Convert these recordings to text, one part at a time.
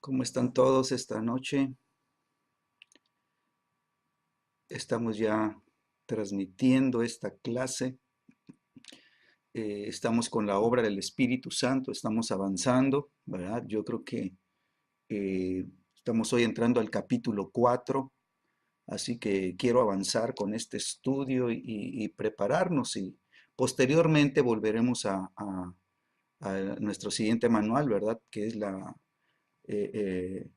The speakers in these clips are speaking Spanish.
¿Cómo están todos esta noche? Estamos ya transmitiendo esta clase. Estamos con la obra del Espíritu Santo, estamos avanzando, ¿verdad? Yo creo que eh, estamos hoy entrando al capítulo 4, así que quiero avanzar con este estudio y prepararnos y posteriormente volveremos a nuestro siguiente manual, ¿verdad? Que es eh, eh,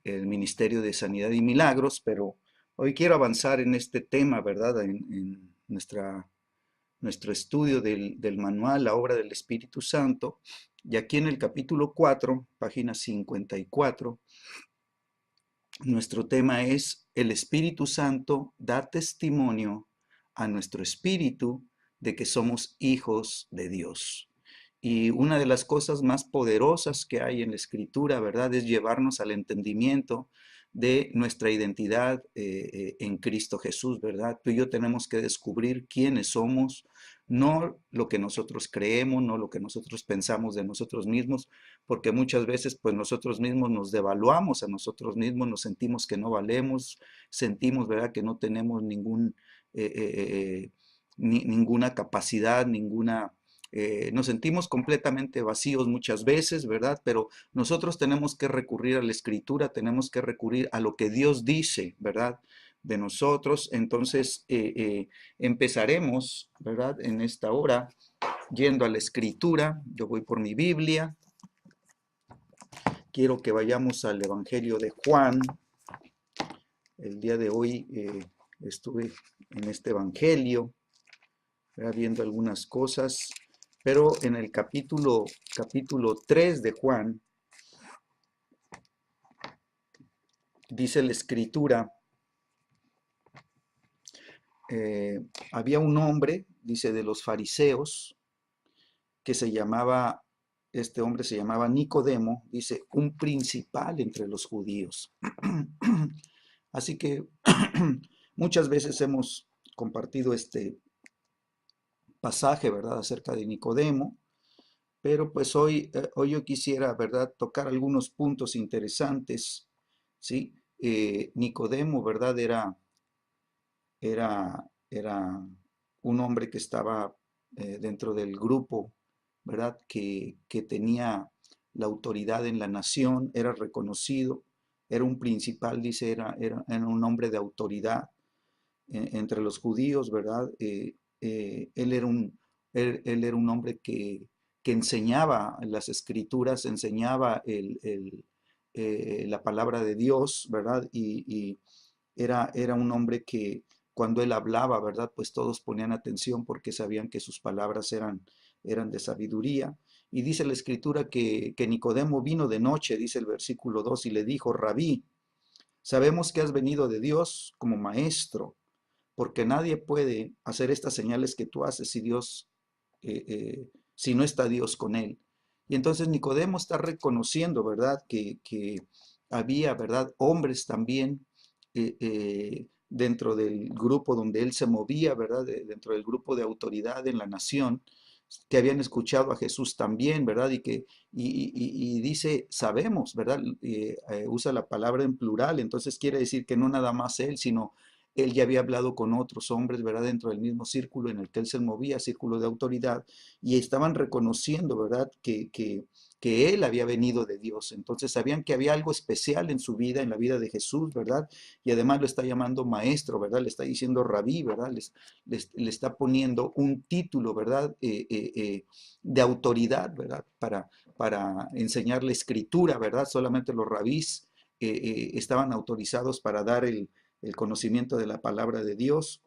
el Ministerio de Sanidad y Milagros, pero hoy quiero avanzar en este tema, ¿verdad? En nuestro estudio del manual, la obra del Espíritu Santo. Y aquí en el capítulo 4, página 54, nuestro tema es: el Espíritu Santo da testimonio a nuestro espíritu de que somos hijos de Dios. Y una de las cosas más poderosas que hay en la Escritura, ¿verdad?, es llevarnos al entendimiento de nuestra identidad en Cristo Jesús, ¿verdad? Tú y yo tenemos que descubrir quiénes somos, no lo que nosotros creemos, no lo que nosotros pensamos de nosotros mismos, porque muchas veces pues nosotros mismos nos devaluamos a nosotros mismos, nos sentimos que no valemos, sentimos, ¿verdad?, que no tenemos ninguna capacidad, nos sentimos completamente vacíos muchas veces, ¿verdad? Pero nosotros tenemos que recurrir a la Escritura, tenemos que recurrir a lo que Dios dice, ¿verdad?, de nosotros. Entonces empezaremos, ¿verdad?, en esta hora yendo a la Escritura. Yo voy por mi Biblia. Quiero que vayamos al Evangelio de Juan. El día de hoy estuve en este Evangelio, ¿verdad?, viendo algunas cosas, pero en el capítulo 3 de Juan, dice la Escritura, había un hombre, dice, de los fariseos, que este hombre se llamaba Nicodemo, dice, un principal entre los judíos. Así que muchas veces hemos compartido este pasaje, ¿verdad?, acerca de Nicodemo, pero pues hoy yo quisiera, ¿verdad?, tocar algunos puntos interesantes, ¿sí? Nicodemo, ¿verdad?, era un hombre que estaba dentro del grupo, ¿verdad?, que tenía la autoridad en la nación, era reconocido, era un principal, dice, era un hombre de autoridad entre los judíos, ¿verdad? Él era un hombre que enseñaba las escrituras, enseñaba la palabra de Dios, ¿verdad? Y era un hombre que cuando él hablaba, ¿verdad?, pues todos ponían atención porque sabían que sus palabras eran de sabiduría. Y dice la escritura que Nicodemo vino de noche, dice el versículo 2, y le dijo: Rabí, sabemos que has venido de Dios como maestro, porque nadie puede hacer estas señales que tú haces si no está Dios con él. Y entonces Nicodemo está reconociendo, ¿verdad?, que había, ¿verdad?, hombres también dentro del grupo donde él se movía, ¿verdad?, dentro del grupo de autoridad en la nación, que habían escuchado a Jesús también, ¿verdad? Y dice, sabemos, ¿verdad? Usa la palabra en plural, entonces quiere decir que no nada más él, sino él ya había hablado con otros hombres, ¿verdad?, dentro del mismo círculo en el que él se movía, círculo de autoridad, y estaban reconociendo, ¿verdad?, que él había venido de Dios. Entonces sabían que había algo especial en su vida, en la vida de Jesús, ¿verdad? Y además lo está llamando maestro, ¿verdad? Le está diciendo rabí, ¿verdad? Le está poniendo un título, ¿verdad?, de autoridad, ¿verdad?, para enseñar la escritura, ¿verdad? Solamente los rabís estaban autorizados para dar el conocimiento de la palabra de Dios.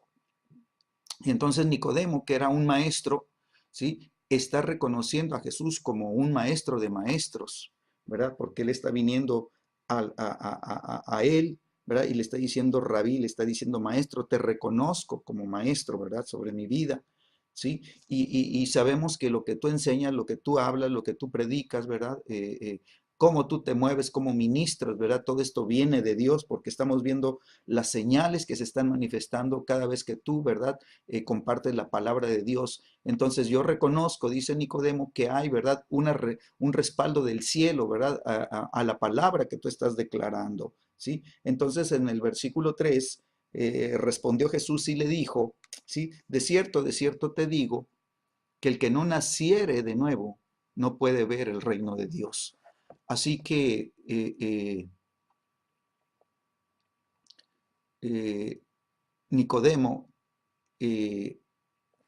Y entonces Nicodemo, que era un maestro, ¿sí?, está reconociendo a Jesús como un maestro de maestros, ¿verdad? Porque él está viniendo a él, ¿verdad? Y le está diciendo rabí, le está diciendo maestro, te reconozco como maestro, ¿verdad?, sobre mi vida, ¿sí? Y sabemos que lo que tú enseñas, lo que tú hablas, lo que tú predicas, ¿verdad?, cómo tú te mueves, cómo ministras, ¿verdad? Todo esto viene de Dios porque estamos viendo las señales que se están manifestando cada vez que tú, ¿verdad? Compartes la palabra de Dios. Entonces yo reconozco, dice Nicodemo, que hay, ¿verdad? Un respaldo del cielo, ¿verdad? A la palabra que tú estás declarando, ¿sí? Entonces en el versículo 3 respondió Jesús y le dijo, ¿sí? De cierto te digo, que el que no naciere de nuevo no puede ver el reino de Dios. Así que Nicodemo eh,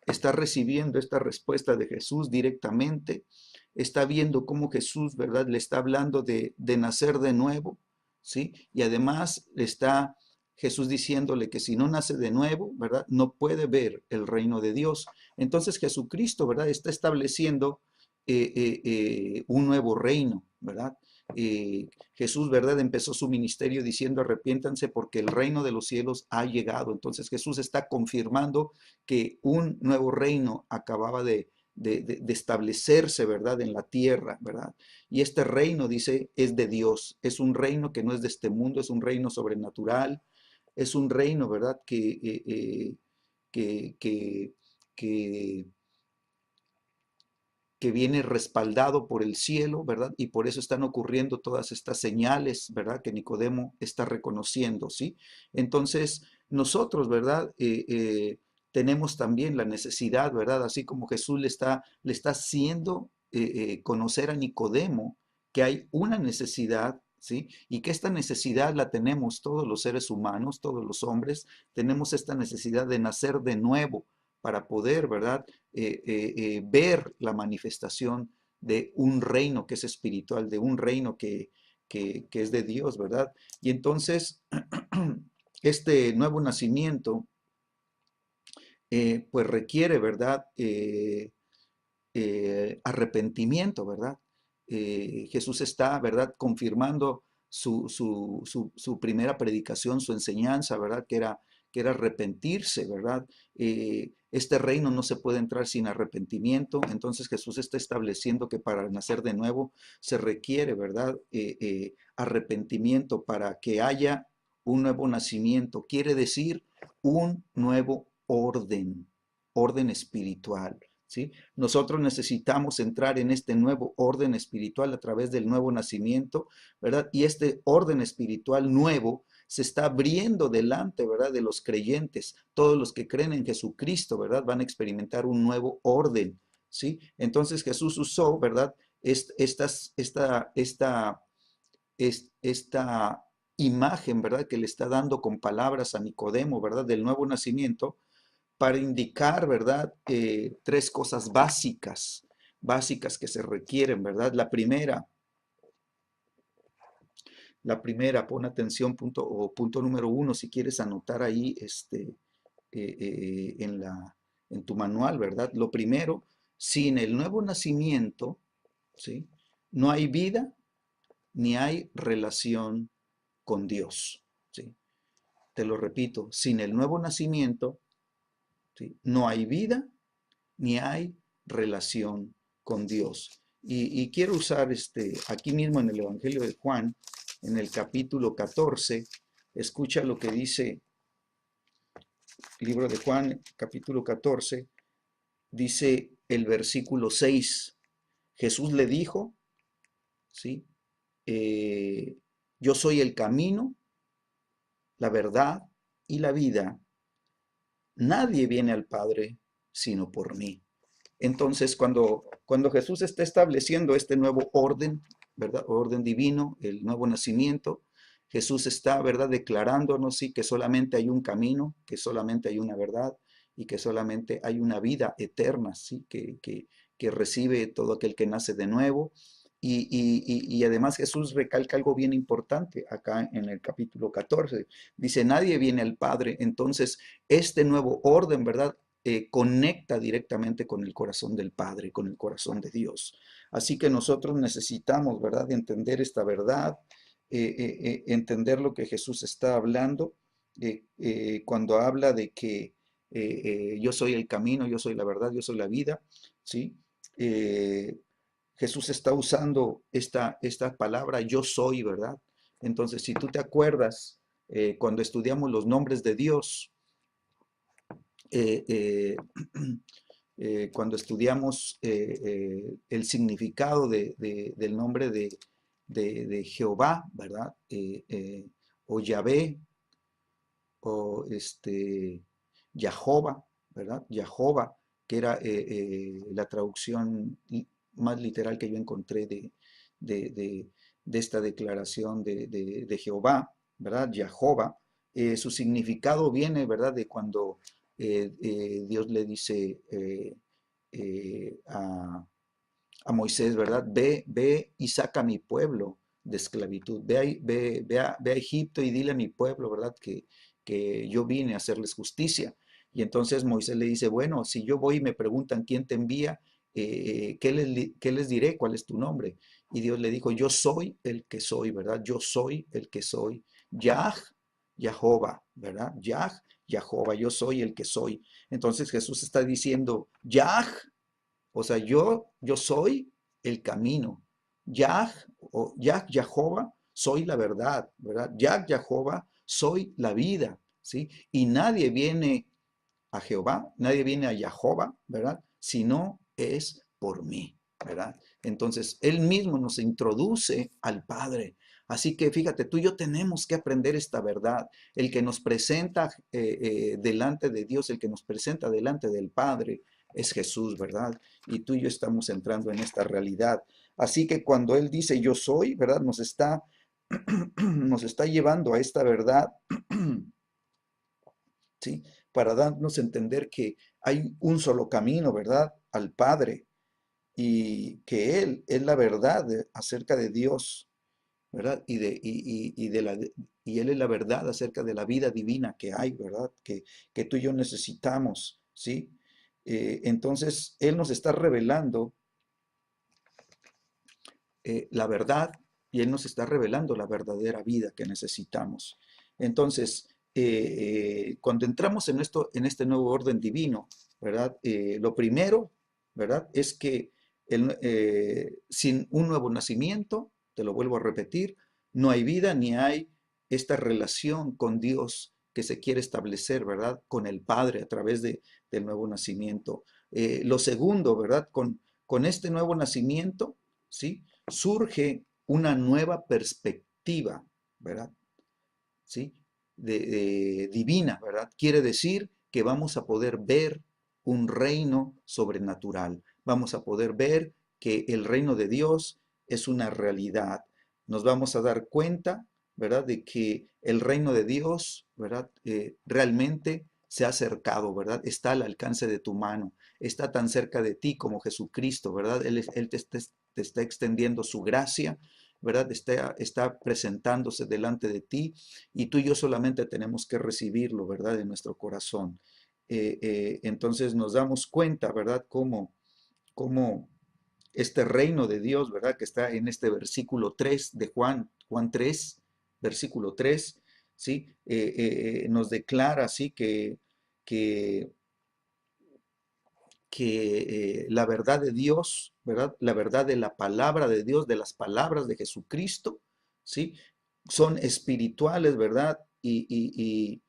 está recibiendo esta respuesta de Jesús directamente, está viendo cómo Jesús, ¿verdad? Le está hablando de nacer de nuevo, ¿sí? Y además está Jesús diciéndole que si no nace de nuevo, ¿verdad? No puede ver el reino de Dios. Entonces Jesucristo, ¿verdad? Está estableciendo un nuevo reino, ¿verdad? Jesús, ¿verdad? Empezó su ministerio diciendo arrepiéntanse porque el reino de los cielos ha llegado. Entonces Jesús está confirmando que un nuevo reino acababa de establecerse, ¿verdad? En la tierra, ¿verdad? Y este reino, dice, es de Dios. Es un reino que no es de este mundo, es un reino sobrenatural. Es un reino, ¿verdad? Que, que, que que viene respaldado por el cielo, ¿verdad? Y por eso están ocurriendo todas estas señales, ¿verdad? Que Nicodemo está reconociendo, ¿sí? Entonces, nosotros, ¿verdad? Tenemos también la necesidad, ¿verdad? Así como Jesús le está haciendo conocer a Nicodemo que hay una necesidad, ¿sí? Y que esta necesidad la tenemos todos los seres humanos, todos los hombres, tenemos esta necesidad de nacer de nuevo para poder, ¿verdad? Ver la manifestación de un reino que es espiritual, de un reino que es de Dios, ¿verdad? Y entonces, este nuevo nacimiento, pues requiere, ¿verdad? Arrepentimiento, ¿verdad? Jesús está, ¿verdad? Confirmando su primera predicación, su enseñanza, ¿verdad? Que era arrepentirse, ¿verdad? Este reino no se puede entrar sin arrepentimiento, entonces Jesús está estableciendo que para nacer de nuevo se requiere, ¿verdad? Arrepentimiento para que haya un nuevo nacimiento, quiere decir un nuevo orden espiritual. ¿Sí? Nosotros necesitamos entrar en este nuevo orden espiritual a través del nuevo nacimiento, ¿verdad? Y este orden espiritual nuevo se está abriendo delante, ¿verdad? De los creyentes. Todos los que creen en Jesucristo, ¿verdad? Van a experimentar un nuevo orden, ¿sí? Entonces Jesús usó, ¿verdad? Esta imagen, ¿verdad? Que le está dando con palabras a Nicodemo, ¿verdad? Del nuevo nacimiento para indicar, ¿verdad? Tres cosas básicas que se requieren, ¿verdad? Pon atención, punto número uno, si quieres anotar ahí en tu manual, ¿verdad? Lo primero, sin el nuevo nacimiento, ¿sí? No hay vida ni hay relación con Dios, ¿sí? Te lo repito, sin el nuevo nacimiento, ¿sí? No hay vida ni hay relación con Dios. Y quiero usar aquí mismo en el Evangelio de Juan, en el capítulo 14, escucha lo que dice el libro de Juan, capítulo 14, dice el versículo 6, Jesús le dijo, ¿sí? Yo soy el camino, la verdad y la vida. Nadie viene al Padre sino por mí. Entonces, cuando Jesús está estableciendo este nuevo orden, ¿verdad? Orden divino, el nuevo nacimiento, Jesús está, ¿verdad? Declarándonos, sí, que solamente hay un camino, que solamente hay una verdad y que solamente hay una vida eterna, sí, que recibe todo aquel que nace de nuevo. Y además Jesús recalca algo bien importante acá en el capítulo 14. Dice, nadie viene al Padre. Entonces, este nuevo orden, ¿verdad? Conecta directamente con el corazón del Padre, con el corazón de Dios. Así que nosotros necesitamos, ¿verdad?, de entender esta verdad, entender lo que Jesús está hablando cuando habla de que yo soy el camino, yo soy la verdad, yo soy la vida, ¿sí? Jesús está usando esta palabra yo soy, ¿verdad? Entonces, si tú te acuerdas, cuando estudiamos los nombres de Dios, eh, eh, cuando estudiamos el significado del nombre de Jehová, ¿verdad? O Yahvé, o Jehová, ¿verdad? Jehová, que era la traducción más literal que yo encontré de, de- de esta declaración de Jehová, ¿verdad? Jehová. Su significado viene, ¿verdad? De cuando Dios le dice a Moisés, ¿verdad? Ve y saca a mi pueblo de esclavitud. Ve a Egipto y dile a mi pueblo, ¿verdad? Que yo vine a hacerles justicia. Y entonces Moisés le dice, bueno, si yo voy y me preguntan quién te envía, qué les diré? ¿Cuál es tu nombre? Y Dios le dijo, yo soy el que soy, ¿verdad? Yo soy el que soy. Yah, Jehová, ¿verdad? Yah, Jehová, yo soy el que soy. Entonces Jesús está diciendo, Yah, o sea, yo soy el camino. Yah o Yah Jehová, soy la verdad, ¿verdad? Yah Jehová, soy la vida, ¿sí? Y nadie viene a Jehová, nadie viene a Jehová, ¿verdad? Si no es por mí, ¿verdad? Entonces, Él mismo nos introduce al Padre. Así que fíjate, tú y yo tenemos que aprender esta verdad. El que nos presenta delante de Dios, el que nos presenta delante del Padre, es Jesús, ¿verdad? Y tú y yo estamos entrando en esta realidad. Así que cuando Él dice yo soy, ¿verdad? Nos está llevando a esta verdad, ¿sí? Para darnos a entender que hay un solo camino, ¿verdad? Al Padre y que Él es la verdad acerca de Dios, ¿verdad? Y Él es la verdad acerca de la vida divina que hay, ¿verdad? Que tú y yo necesitamos, ¿sí? Entonces, Él nos está revelando la verdad y Él nos está revelando la verdadera vida que necesitamos. Entonces, cuando entramos en este nuevo orden divino, ¿verdad? Lo primero, ¿verdad? Es que sin un nuevo nacimiento, te lo vuelvo a repetir, no hay vida ni hay esta relación con Dios que se quiere establecer, ¿verdad? Con el Padre a través del nuevo nacimiento. Lo segundo, ¿verdad? Con este nuevo nacimiento, ¿sí? Surge una nueva perspectiva, ¿verdad? ¿Sí? Divina, ¿verdad? Quiere decir que vamos a poder ver un reino sobrenatural. Vamos a poder ver que el reino de Dios es una realidad. Nos vamos a dar cuenta, ¿verdad? De que el reino de Dios, ¿verdad? Realmente se ha acercado, ¿verdad? Está al alcance de tu mano. Está tan cerca de ti como Jesucristo, ¿verdad? Él te está extendiendo su gracia, ¿verdad? Está presentándose delante de ti y tú y yo solamente tenemos que recibirlo, ¿verdad? En nuestro corazón. Entonces nos damos cuenta, ¿verdad? Cómo este reino de Dios, ¿verdad? Que está en este versículo 3 de Juan 3, versículo 3, ¿sí? Nos declara así que, que la verdad de Dios, ¿verdad? La verdad de la palabra de Dios, de las palabras de Jesucristo, ¿sí? Son espirituales, ¿verdad? Y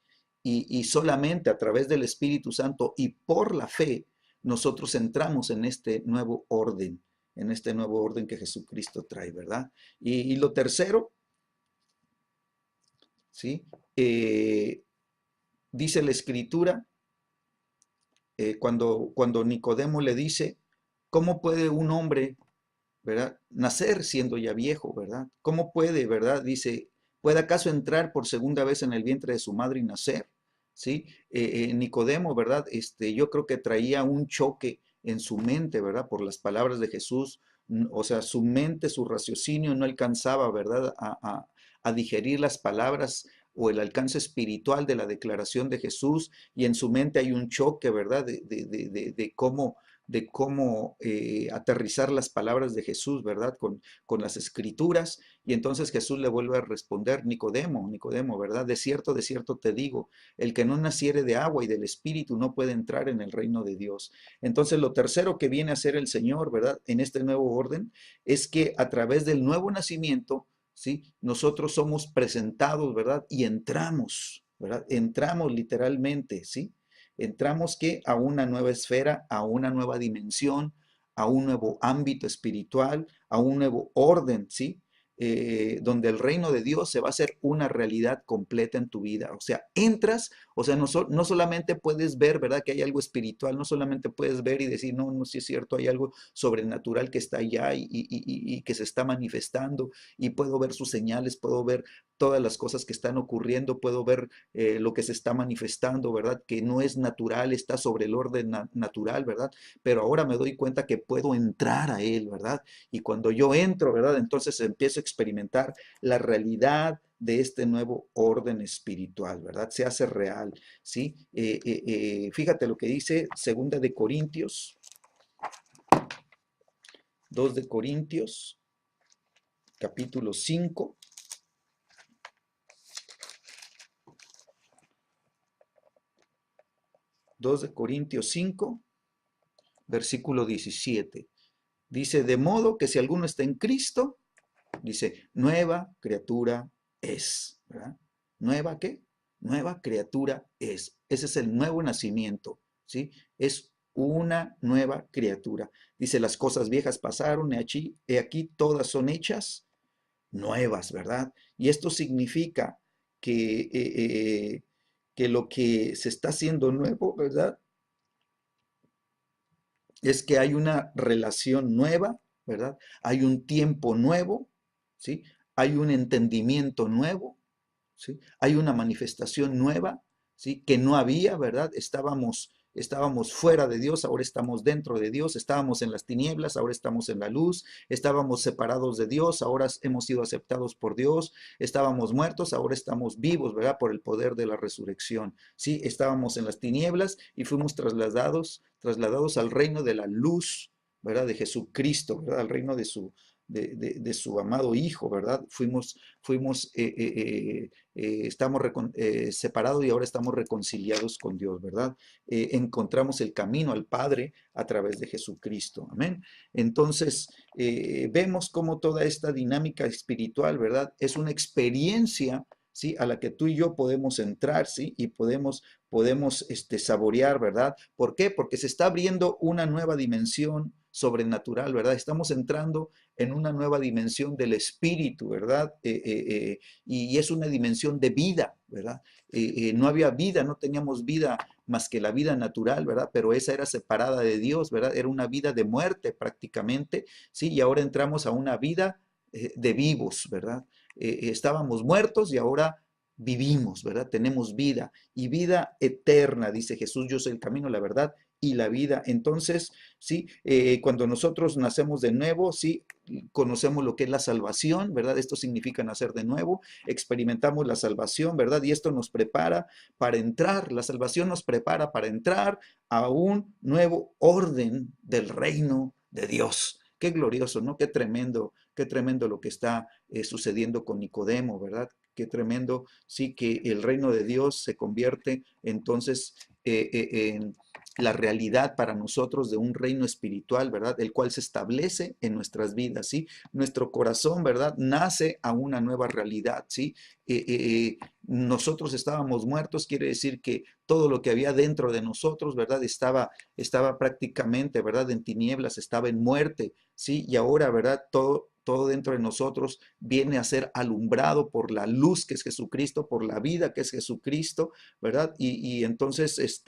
solamente a través del Espíritu Santo y por la fe nosotros entramos en este nuevo orden que Jesucristo trae, ¿verdad? Y lo tercero, ¿sí? Eh, dice la Escritura cuando Nicodemo le dice, ¿cómo puede un hombre, ¿verdad? Nacer siendo ya viejo, ¿verdad? ¿Cómo puede, ¿verdad? Dice, ¿puede acaso entrar por segunda vez en el vientre de su madre y nacer? ¿Sí? Nicodemo, ¿verdad? Yo creo que traía un choque en su mente, ¿verdad? Por las palabras de Jesús. O sea, su mente, su raciocinio no alcanzaba, ¿verdad? A digerir las palabras o el alcance espiritual de la declaración de Jesús y en su mente hay un choque, ¿verdad? De cómo de cómo aterrizar las palabras de Jesús, ¿verdad? Con las escrituras. Y entonces Jesús le vuelve a responder, Nicodemo, Nicodemo, ¿verdad? De cierto te digo, el que no naciere de agua y del Espíritu no puede entrar en el reino de Dios. Entonces lo tercero que viene a hacer el Señor, ¿verdad? En este nuevo orden, es que a través del nuevo nacimiento, ¿sí? Nosotros somos presentados, ¿verdad? Y entramos, ¿verdad? Entramos literalmente, ¿sí? Entramos que a una nueva esfera, a una nueva dimensión, a un nuevo ámbito espiritual, a un nuevo orden, ¿sí? Donde el reino de Dios se va a hacer una realidad completa en tu vida. O sea, entras, o sea, no solamente puedes ver, ¿verdad? Que hay algo espiritual, no solamente puedes ver y decir, no, no, sí es cierto, hay algo sobrenatural que está allá y que se está manifestando y puedo ver sus señales, puedo ver todas las cosas que están ocurriendo, puedo ver lo que se está manifestando, ¿verdad? Que no es natural, está sobre el orden natural, ¿verdad? Pero ahora me doy cuenta que puedo entrar a él, ¿verdad? Y cuando yo entro, ¿verdad? Entonces empiezo a experimentar la realidad de este nuevo orden espiritual, ¿verdad? Se hace real, ¿sí? Fíjate lo que dice Segunda de Corintios, 2 de Corintios, capítulo 5. 2 de Corintios 5, versículo 17. Dice, de modo que si alguno está en Cristo, dice, nueva criatura es, ¿verdad? ¿Nueva qué? Nueva criatura es. Ese es el nuevo nacimiento, ¿sí? Es una nueva criatura. Dice, las cosas viejas pasaron, he aquí todas son hechas nuevas, ¿verdad? Y esto significa que lo que se está haciendo nuevo, ¿verdad? Es que hay una relación nueva, ¿verdad? Hay un tiempo nuevo, ¿sí? Hay un entendimiento nuevo, ¿sí? Hay una manifestación nueva, ¿sí? Que no había, ¿verdad? Estábamos fuera de Dios, ahora estamos dentro de Dios, estábamos en las tinieblas, ahora estamos en la luz, estábamos separados de Dios, ahora hemos sido aceptados por Dios, estábamos muertos, ahora estamos vivos, ¿verdad? Por el poder de la resurrección, ¿sí? Estábamos en las tinieblas y fuimos trasladados al reino de la luz, ¿verdad? De Jesucristo, ¿verdad? Al reino de su amado Hijo, ¿verdad? Estamos separados y ahora estamos reconciliados con Dios, ¿verdad? Encontramos el camino al Padre a través de Jesucristo, amén. Entonces, vemos cómo toda esta dinámica espiritual, ¿verdad? Es una experiencia, ¿sí? A la que tú y yo podemos entrar, ¿sí? Y podemos saborear, ¿verdad? ¿Por qué? Porque se está abriendo una nueva dimensión sobrenatural, ¿verdad? Estamos entrando en una nueva dimensión del espíritu, ¿verdad? Y es una dimensión de vida, ¿verdad? No había vida, no teníamos vida más que la vida natural, ¿verdad? Pero esa era separada de Dios, ¿verdad? Era una vida de muerte prácticamente, ¿sí? Y ahora entramos a una vida de vivos, ¿verdad? Estábamos muertos y ahora vivimos, ¿verdad? Tenemos vida y vida eterna, dice Jesús, yo soy el camino, la verdad y la vida. Entonces, sí, cuando nosotros nacemos de nuevo, sí, conocemos lo que es la salvación, ¿verdad? Esto significa nacer de nuevo, experimentamos la salvación, ¿verdad? Y esto nos prepara para entrar, la salvación nos prepara para entrar a un nuevo orden del reino de Dios. Qué glorioso, ¿no? Qué tremendo lo que está sucediendo con Nicodemo, ¿verdad? Qué tremendo, sí, que el reino de Dios se convierte entonces en la realidad para nosotros de un reino espiritual, ¿verdad? El cual se establece en nuestras vidas, ¿sí? Nuestro corazón, ¿verdad? Nace a una nueva realidad, ¿sí? Nosotros estábamos muertos, quiere decir que todo lo que había dentro de nosotros, ¿verdad? Estaba prácticamente, ¿verdad? En tinieblas, estaba en muerte, ¿sí? Y ahora, ¿verdad? Todo dentro de nosotros viene a ser alumbrado por la luz que es Jesucristo, por la vida que es Jesucristo, ¿verdad? Y entonces,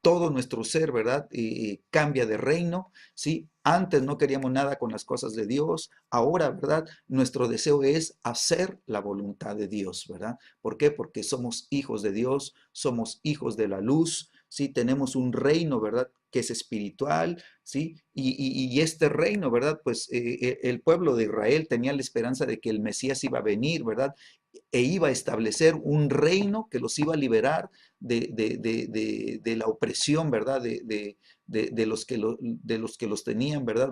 todo nuestro ser, ¿verdad? Cambia de reino, ¿sí? Antes no queríamos nada con las cosas de Dios, ahora, ¿verdad? Nuestro deseo es hacer la voluntad de Dios, ¿verdad? ¿Por qué? Porque somos hijos de Dios, somos hijos de la luz, ¿sí? Tenemos un reino, ¿verdad? que es espiritual, ¿sí? Y este reino, ¿verdad? Pues el pueblo de Israel tenía la esperanza de que el Mesías iba a venir, ¿verdad? E iba a establecer un reino que los iba a liberar de la opresión, ¿verdad? De los de los que los tenían, ¿verdad?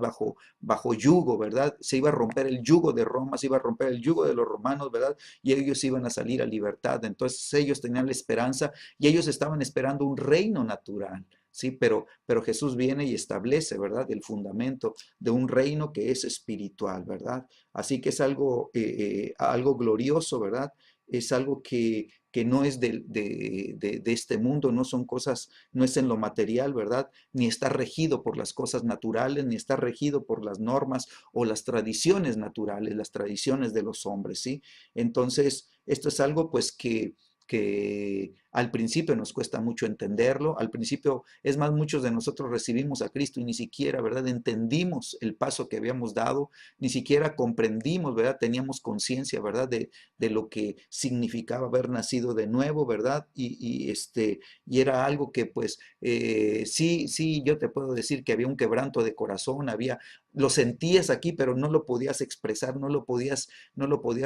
Bajo yugo, ¿verdad? Se iba a romper el yugo de Roma, se iba a romper el yugo de los romanos, ¿verdad? Y ellos iban a salir a libertad. Entonces ellos tenían la esperanza y ellos estaban esperando un reino natural. Sí, pero Jesús viene y establece, ¿verdad? El fundamento de un reino que es espiritual, ¿verdad? Así que es algo glorioso, ¿verdad? Es algo que no es de este mundo, no son cosas, no es en lo material, ¿verdad? Ni está regido por las cosas naturales, ni está regido por las normas o las tradiciones naturales, las tradiciones de los hombres, ¿sí? Entonces, esto es algo pues que al principio nos cuesta mucho entenderlo, al principio, es más, muchos de nosotros recibimos a Cristo y ni siquiera, ¿verdad? Entendimos el paso que habíamos dado, ni siquiera comprendimos, ¿verdad? Teníamos conciencia, ¿verdad? De lo que significaba haber nacido de nuevo, ¿verdad? Y era algo que pues sí, sí, yo te puedo decir que había un quebranto de corazón, lo sentías aquí, pero no lo podías expresar, no lo podías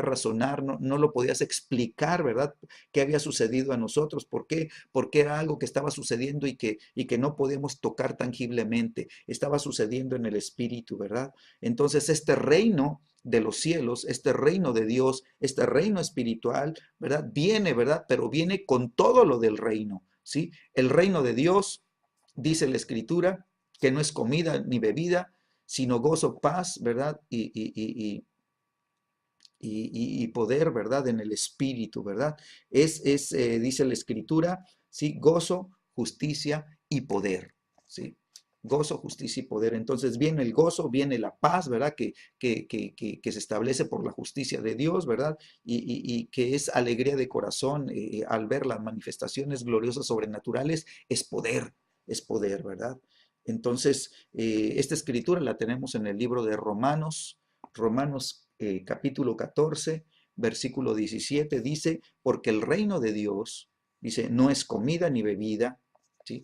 razonar, no lo podías explicar, ¿verdad? ¿Qué había sucedido a nosotros? ¿Por qué? Porque era algo que estaba sucediendo y que no podíamos tocar tangiblemente. Estaba sucediendo en el espíritu, ¿verdad? Entonces este reino de los cielos, este reino de Dios, este reino espiritual, ¿verdad? Viene, ¿verdad? Pero viene con todo lo del reino, ¿sí? El reino de Dios, dice la Escritura, que no es comida ni bebida, sino gozo, paz, ¿verdad? Y poder, ¿verdad? En el espíritu, ¿verdad? Dice la Escritura, ¿sí? Gozo, justicia y poder, ¿sí? Gozo, justicia y poder. Entonces viene el gozo, viene la paz, ¿verdad? Que se establece por la justicia de Dios, ¿verdad? Y que es alegría de corazón al ver las manifestaciones gloriosas sobrenaturales, es poder, ¿verdad? Entonces, esta escritura la tenemos en el libro de Romanos capítulo 14, versículo 17, dice, porque el reino de Dios, dice, no es comida ni bebida, ¿sí?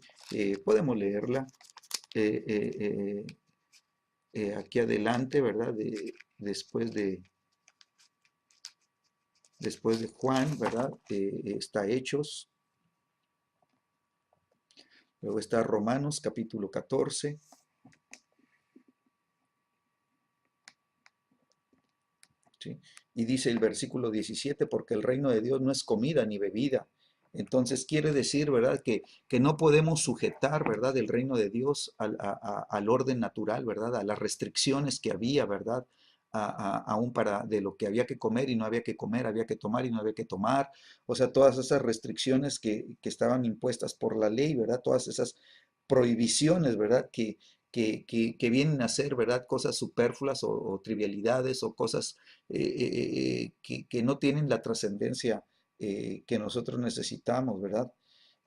Podemos leerla aquí adelante, ¿verdad? Después de Juan, ¿verdad? Está Hechos, luego está Romanos capítulo 14, ¿sí? Y dice el versículo 17, porque el reino de Dios no es comida ni bebida. Entonces quiere decir, ¿verdad? Que no podemos sujetar, ¿verdad? El reino de Dios al orden natural, ¿verdad? A las restricciones que había, ¿verdad? Aún para de lo que había que comer y no había que comer, había que tomar y no había que tomar. O sea, todas esas restricciones que estaban impuestas por la ley, ¿verdad? Todas esas prohibiciones, ¿verdad? Que vienen a ser, ¿verdad? Cosas superfluas o trivialidades o cosas que no tienen la trascendencia que nosotros necesitamos, ¿verdad?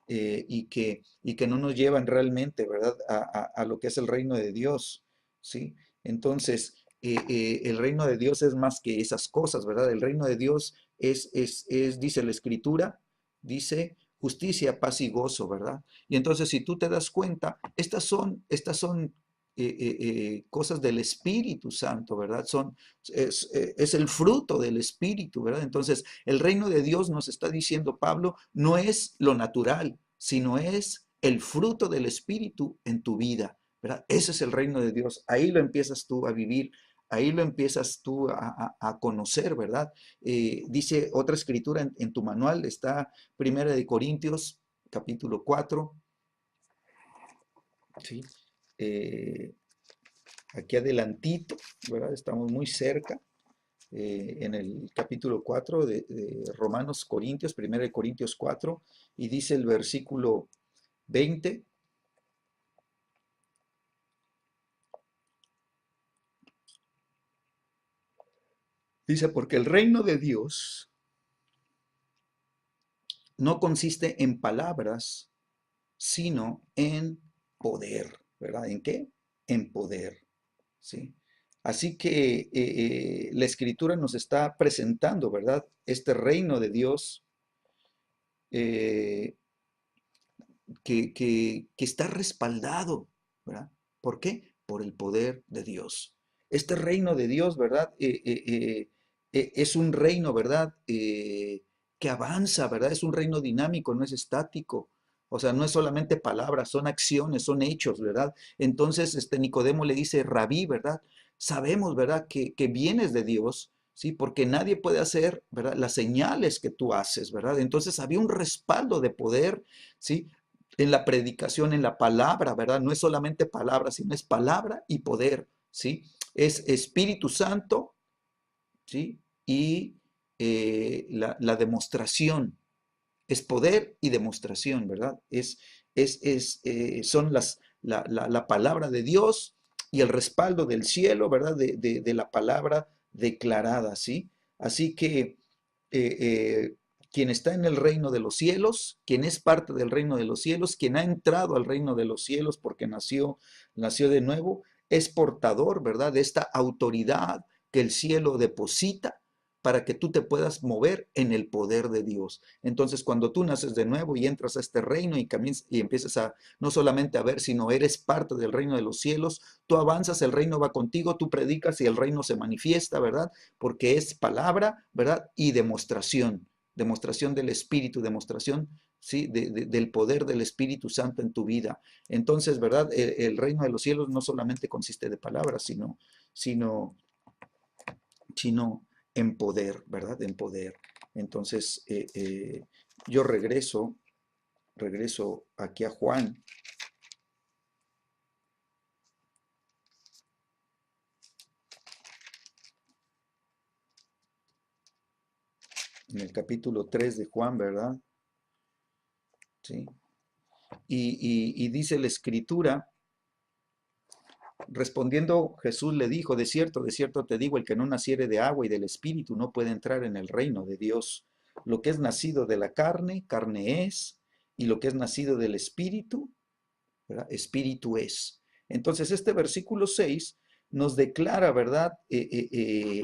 Y que no nos llevan realmente, ¿verdad? A lo que es el reino de Dios, ¿sí? Entonces, el reino de Dios es más que esas cosas, ¿verdad? El reino de Dios dice la Escritura, dice justicia, paz y gozo, ¿verdad? Y entonces, si tú te das cuenta, estas son cosas del Espíritu Santo, ¿verdad? Es el fruto del Espíritu, ¿verdad? Entonces, el reino de Dios, nos está diciendo Pablo, no es lo natural, sino es el fruto del Espíritu en tu vida, ¿verdad? Ese es el reino de Dios. Ahí lo empiezas tú a vivir, ahí lo empiezas tú a conocer, ¿verdad? Dice otra escritura en tu manual, está Primera de Corintios, capítulo 4, ¿sí? Eh, Aquí adelantito, ¿verdad? Estamos muy cerca. En el capítulo 4 de Romanos Corintios, 1 Corintios 4, y dice el versículo 20, dice, porque el reino de Dios no consiste en palabras, sino en poder, ¿verdad? ¿En qué? En poder, ¿sí? Así que la escritura nos está presentando, ¿verdad? Este reino de Dios eh, que está respaldado, ¿verdad? ¿Por qué? Por el poder de Dios. Este reino de Dios, ¿verdad? Es un reino, ¿verdad? Que avanza, ¿verdad? Es un reino dinámico, no es estático. O sea, no es solamente palabras, son acciones, son hechos, ¿verdad? Entonces, Nicodemo le dice, Rabí, ¿verdad? Sabemos, ¿verdad? Que vienes de Dios, ¿sí? Porque nadie puede hacer, ¿verdad? Las señales que tú haces, ¿verdad? Entonces había un respaldo de poder, ¿sí? En la predicación, en la palabra, ¿verdad? No es solamente palabra, sino es palabra y poder, ¿sí? Es Espíritu Santo, ¿sí? Y la demostración, es poder y demostración, ¿verdad? Son la palabra de Dios y el respaldo del cielo, ¿verdad? De la palabra declarada, ¿sí? Así que eh, eh, quien está en el reino de los cielos, quien es parte del reino de los cielos, quien ha entrado al reino de los cielos porque nació de nuevo, es portador, ¿verdad? De esta autoridad que el cielo deposita para que tú te puedas mover en el poder de Dios. Entonces, cuando tú naces de nuevo y entras a este reino y empiezas a no solamente a ver, sino eres parte del reino de los cielos, tú avanzas, el reino va contigo, tú predicas y el reino se manifiesta, ¿verdad? Porque es palabra, ¿verdad? Y demostración del Espíritu, demostración, ¿sí? Del poder del Espíritu Santo en tu vida. Entonces, ¿verdad? El reino de los cielos no solamente consiste de palabras, sino sino en poder, ¿verdad? En poder. Entonces, yo regreso aquí a Juan, en el capítulo 3 de Juan, ¿verdad? Sí. Y dice la escritura, respondiendo Jesús le dijo, de cierto te digo, el que no naciere de agua y del espíritu no puede entrar en el reino de Dios. Lo que es nacido de la carne, carne es, y lo que es nacido del espíritu, ¿verdad? Espíritu es. Entonces, este versículo 6 nos declara, ¿verdad?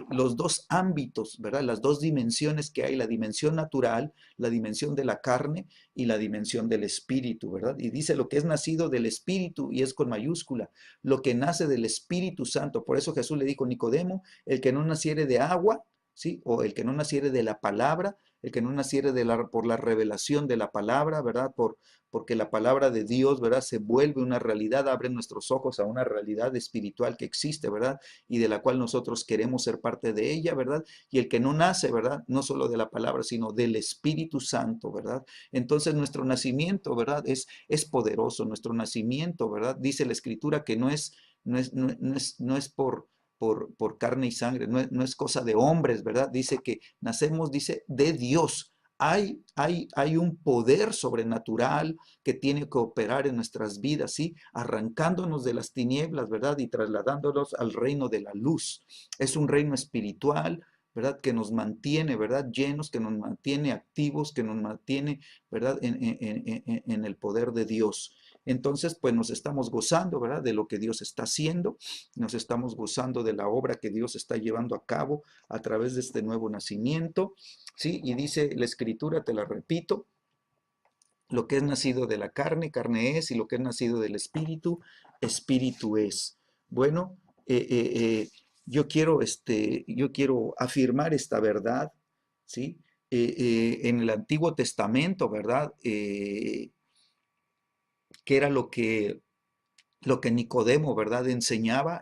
Los dos ámbitos, ¿verdad? Las dos dimensiones que hay, la dimensión natural, la dimensión de la carne y la dimensión del espíritu, ¿verdad? Y dice lo que es nacido del espíritu y es con mayúscula, lo que nace del Espíritu Santo. Por eso Jesús le dijo a Nicodemo, el que no naciere de agua, ¿sí? O el que no naciere de la palabra, el que no naciere por la revelación de la palabra, ¿verdad? Porque la palabra de Dios, ¿verdad? Se vuelve una realidad, abre nuestros ojos a una realidad espiritual que existe, ¿verdad? Y de la cual nosotros queremos ser parte de ella, ¿verdad? Y el que no nace, ¿verdad? No solo de la palabra, sino del Espíritu Santo, ¿verdad? Entonces nuestro nacimiento, ¿verdad? Es poderoso, nuestro nacimiento, ¿verdad? Dice la Escritura que no es por carne y sangre, no es cosa de hombres, ¿verdad? Dice que nacemos, dice, de Dios. Hay un poder sobrenatural que tiene que operar en nuestras vidas, ¿sí? Arrancándonos de las tinieblas, ¿verdad? Y trasladándonos al reino de la luz. Es un reino espiritual, ¿verdad? Que nos mantiene, ¿verdad? Llenos, que nos mantiene activos, que nos mantiene, ¿verdad? En el poder de Dios. Entonces, pues nos estamos gozando, ¿verdad? De lo que Dios está haciendo, nos estamos gozando de la obra que Dios está llevando a cabo a través de este nuevo nacimiento, ¿sí? Y dice la escritura, te la repito, lo que es nacido de la carne, carne es, y lo que es nacido del espíritu, espíritu es. Bueno, yo quiero afirmar esta verdad, ¿sí? En el Antiguo Testamento, ¿verdad? Que era lo que Nicodemo, ¿verdad? Enseñaba.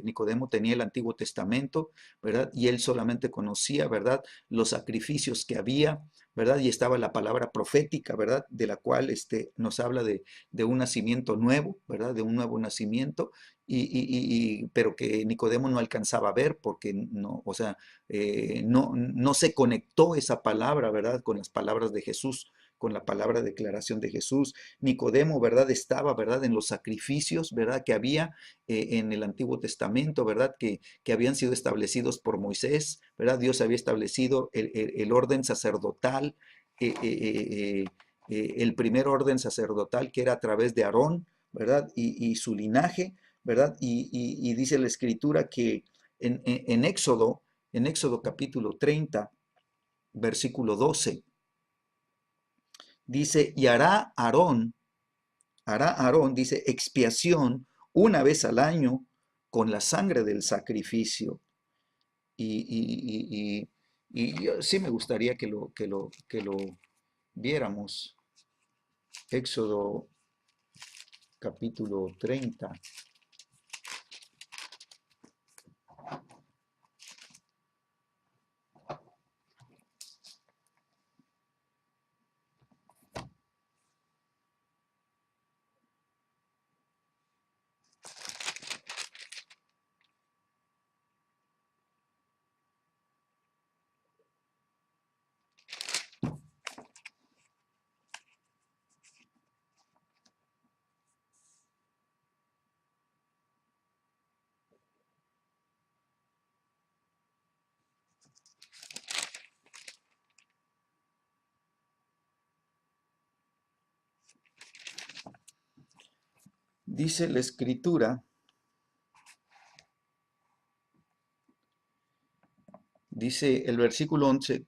Nicodemo tenía el Antiguo Testamento, ¿verdad? Y él solamente conocía, ¿verdad? Los sacrificios que había, ¿verdad? Y estaba la palabra profética, ¿verdad? De la cual nos habla de un nacimiento nuevo, ¿verdad? De un nuevo nacimiento, pero que Nicodemo no alcanzaba a ver porque no, o sea, no se conectó esa palabra, ¿verdad? Con las palabras de Jesús, con la palabra de declaración de Jesús. Nicodemo, ¿verdad? Estaba, ¿verdad? En los sacrificios, ¿verdad? Que había en el Antiguo Testamento, ¿verdad? Que habían sido establecidos por Moisés, ¿verdad? Dios había establecido el orden sacerdotal, el primer orden sacerdotal que era a través de Aarón, ¿verdad? Y su linaje, ¿verdad? Y dice la Escritura que en Éxodo capítulo 30, versículo 12, dice, y hará Aarón, dice, expiación una vez al año con la sangre del sacrificio. Y yo sí me gustaría que lo viéramos. Éxodo capítulo 30. Dice la escritura, dice el versículo 11,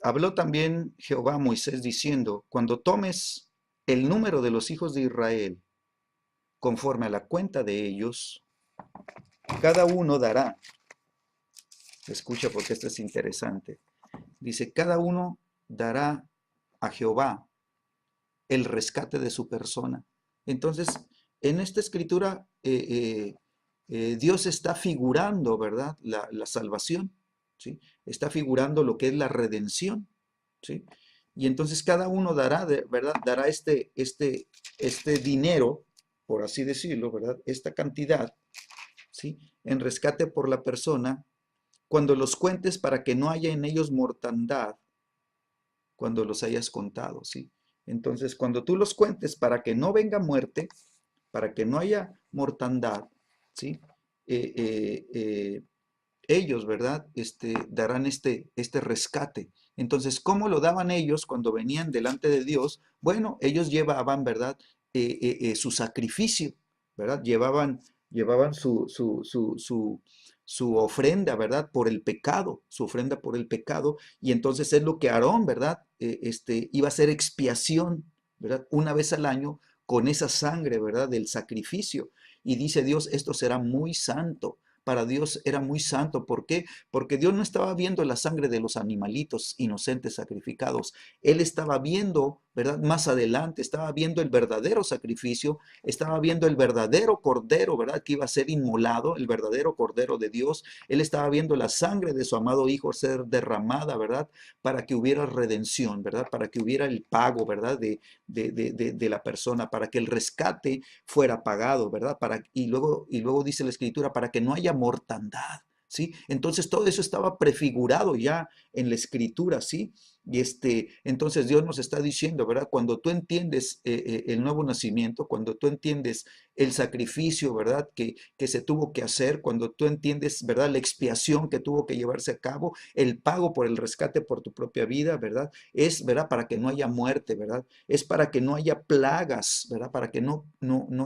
habló también Jehová a Moisés diciendo, cuando tomes el número de los hijos de Israel, conforme a la cuenta de ellos, cada uno dará, escucha porque esto es interesante, dice, cada uno dará a Jehová el rescate de su persona. Entonces, en esta escritura, Dios está figurando, ¿verdad? La salvación, ¿sí? Está figurando lo que es la redención, ¿sí? Y entonces cada uno dará, ¿verdad? Dará este dinero, por así decirlo, ¿verdad? Esta cantidad, ¿sí? En rescate por la persona, cuando los cuentes para que no haya en ellos mortandad, cuando los hayas contado, ¿sí? Entonces, cuando tú los cuentes para que no venga muerte, para que no haya mortandad, ¿sí? Eh, eh, eh, ellos, ¿verdad? Darán este rescate. Entonces, ¿cómo lo daban ellos cuando venían delante de Dios? Bueno, ellos llevaban, ¿verdad? Su sacrificio, ¿verdad? Llevaban su ofrenda, ¿verdad? Por el pecado, su ofrenda por el pecado. Y entonces es lo que Aarón, ¿verdad? Iba a hacer expiación, ¿verdad? Una vez al año con esa sangre, ¿verdad? Del sacrificio. Y dice Dios, esto será muy santo. Para Dios era muy santo. ¿Por qué? Porque Dios no estaba viendo la sangre de los animalitos inocentes sacrificados. Él estaba viendo, ¿verdad? Más adelante, estaba viendo el verdadero sacrificio, estaba viendo el verdadero cordero, ¿verdad? Que iba a ser inmolado, el verdadero cordero de Dios. Él estaba viendo la sangre de su amado Hijo ser derramada, ¿verdad? Para que hubiera redención, ¿verdad? Para que hubiera el pago, ¿verdad? De la persona, para que el rescate fuera pagado, ¿verdad? Y luego dice la escritura, para que no haya mortandad, ¿sí? Entonces todo eso estaba prefigurado ya en la escritura, ¿sí? Y entonces Dios nos está diciendo, ¿verdad? Cuando tú entiendes el nuevo nacimiento, cuando tú entiendes el sacrificio, ¿verdad? Que se tuvo que hacer, cuando tú entiendes, ¿verdad? La expiación que tuvo que llevarse a cabo, el pago por el rescate por tu propia vida, ¿verdad? Es, ¿verdad? Para que no haya muerte, ¿verdad? Es para que no haya plagas, ¿verdad? Para que no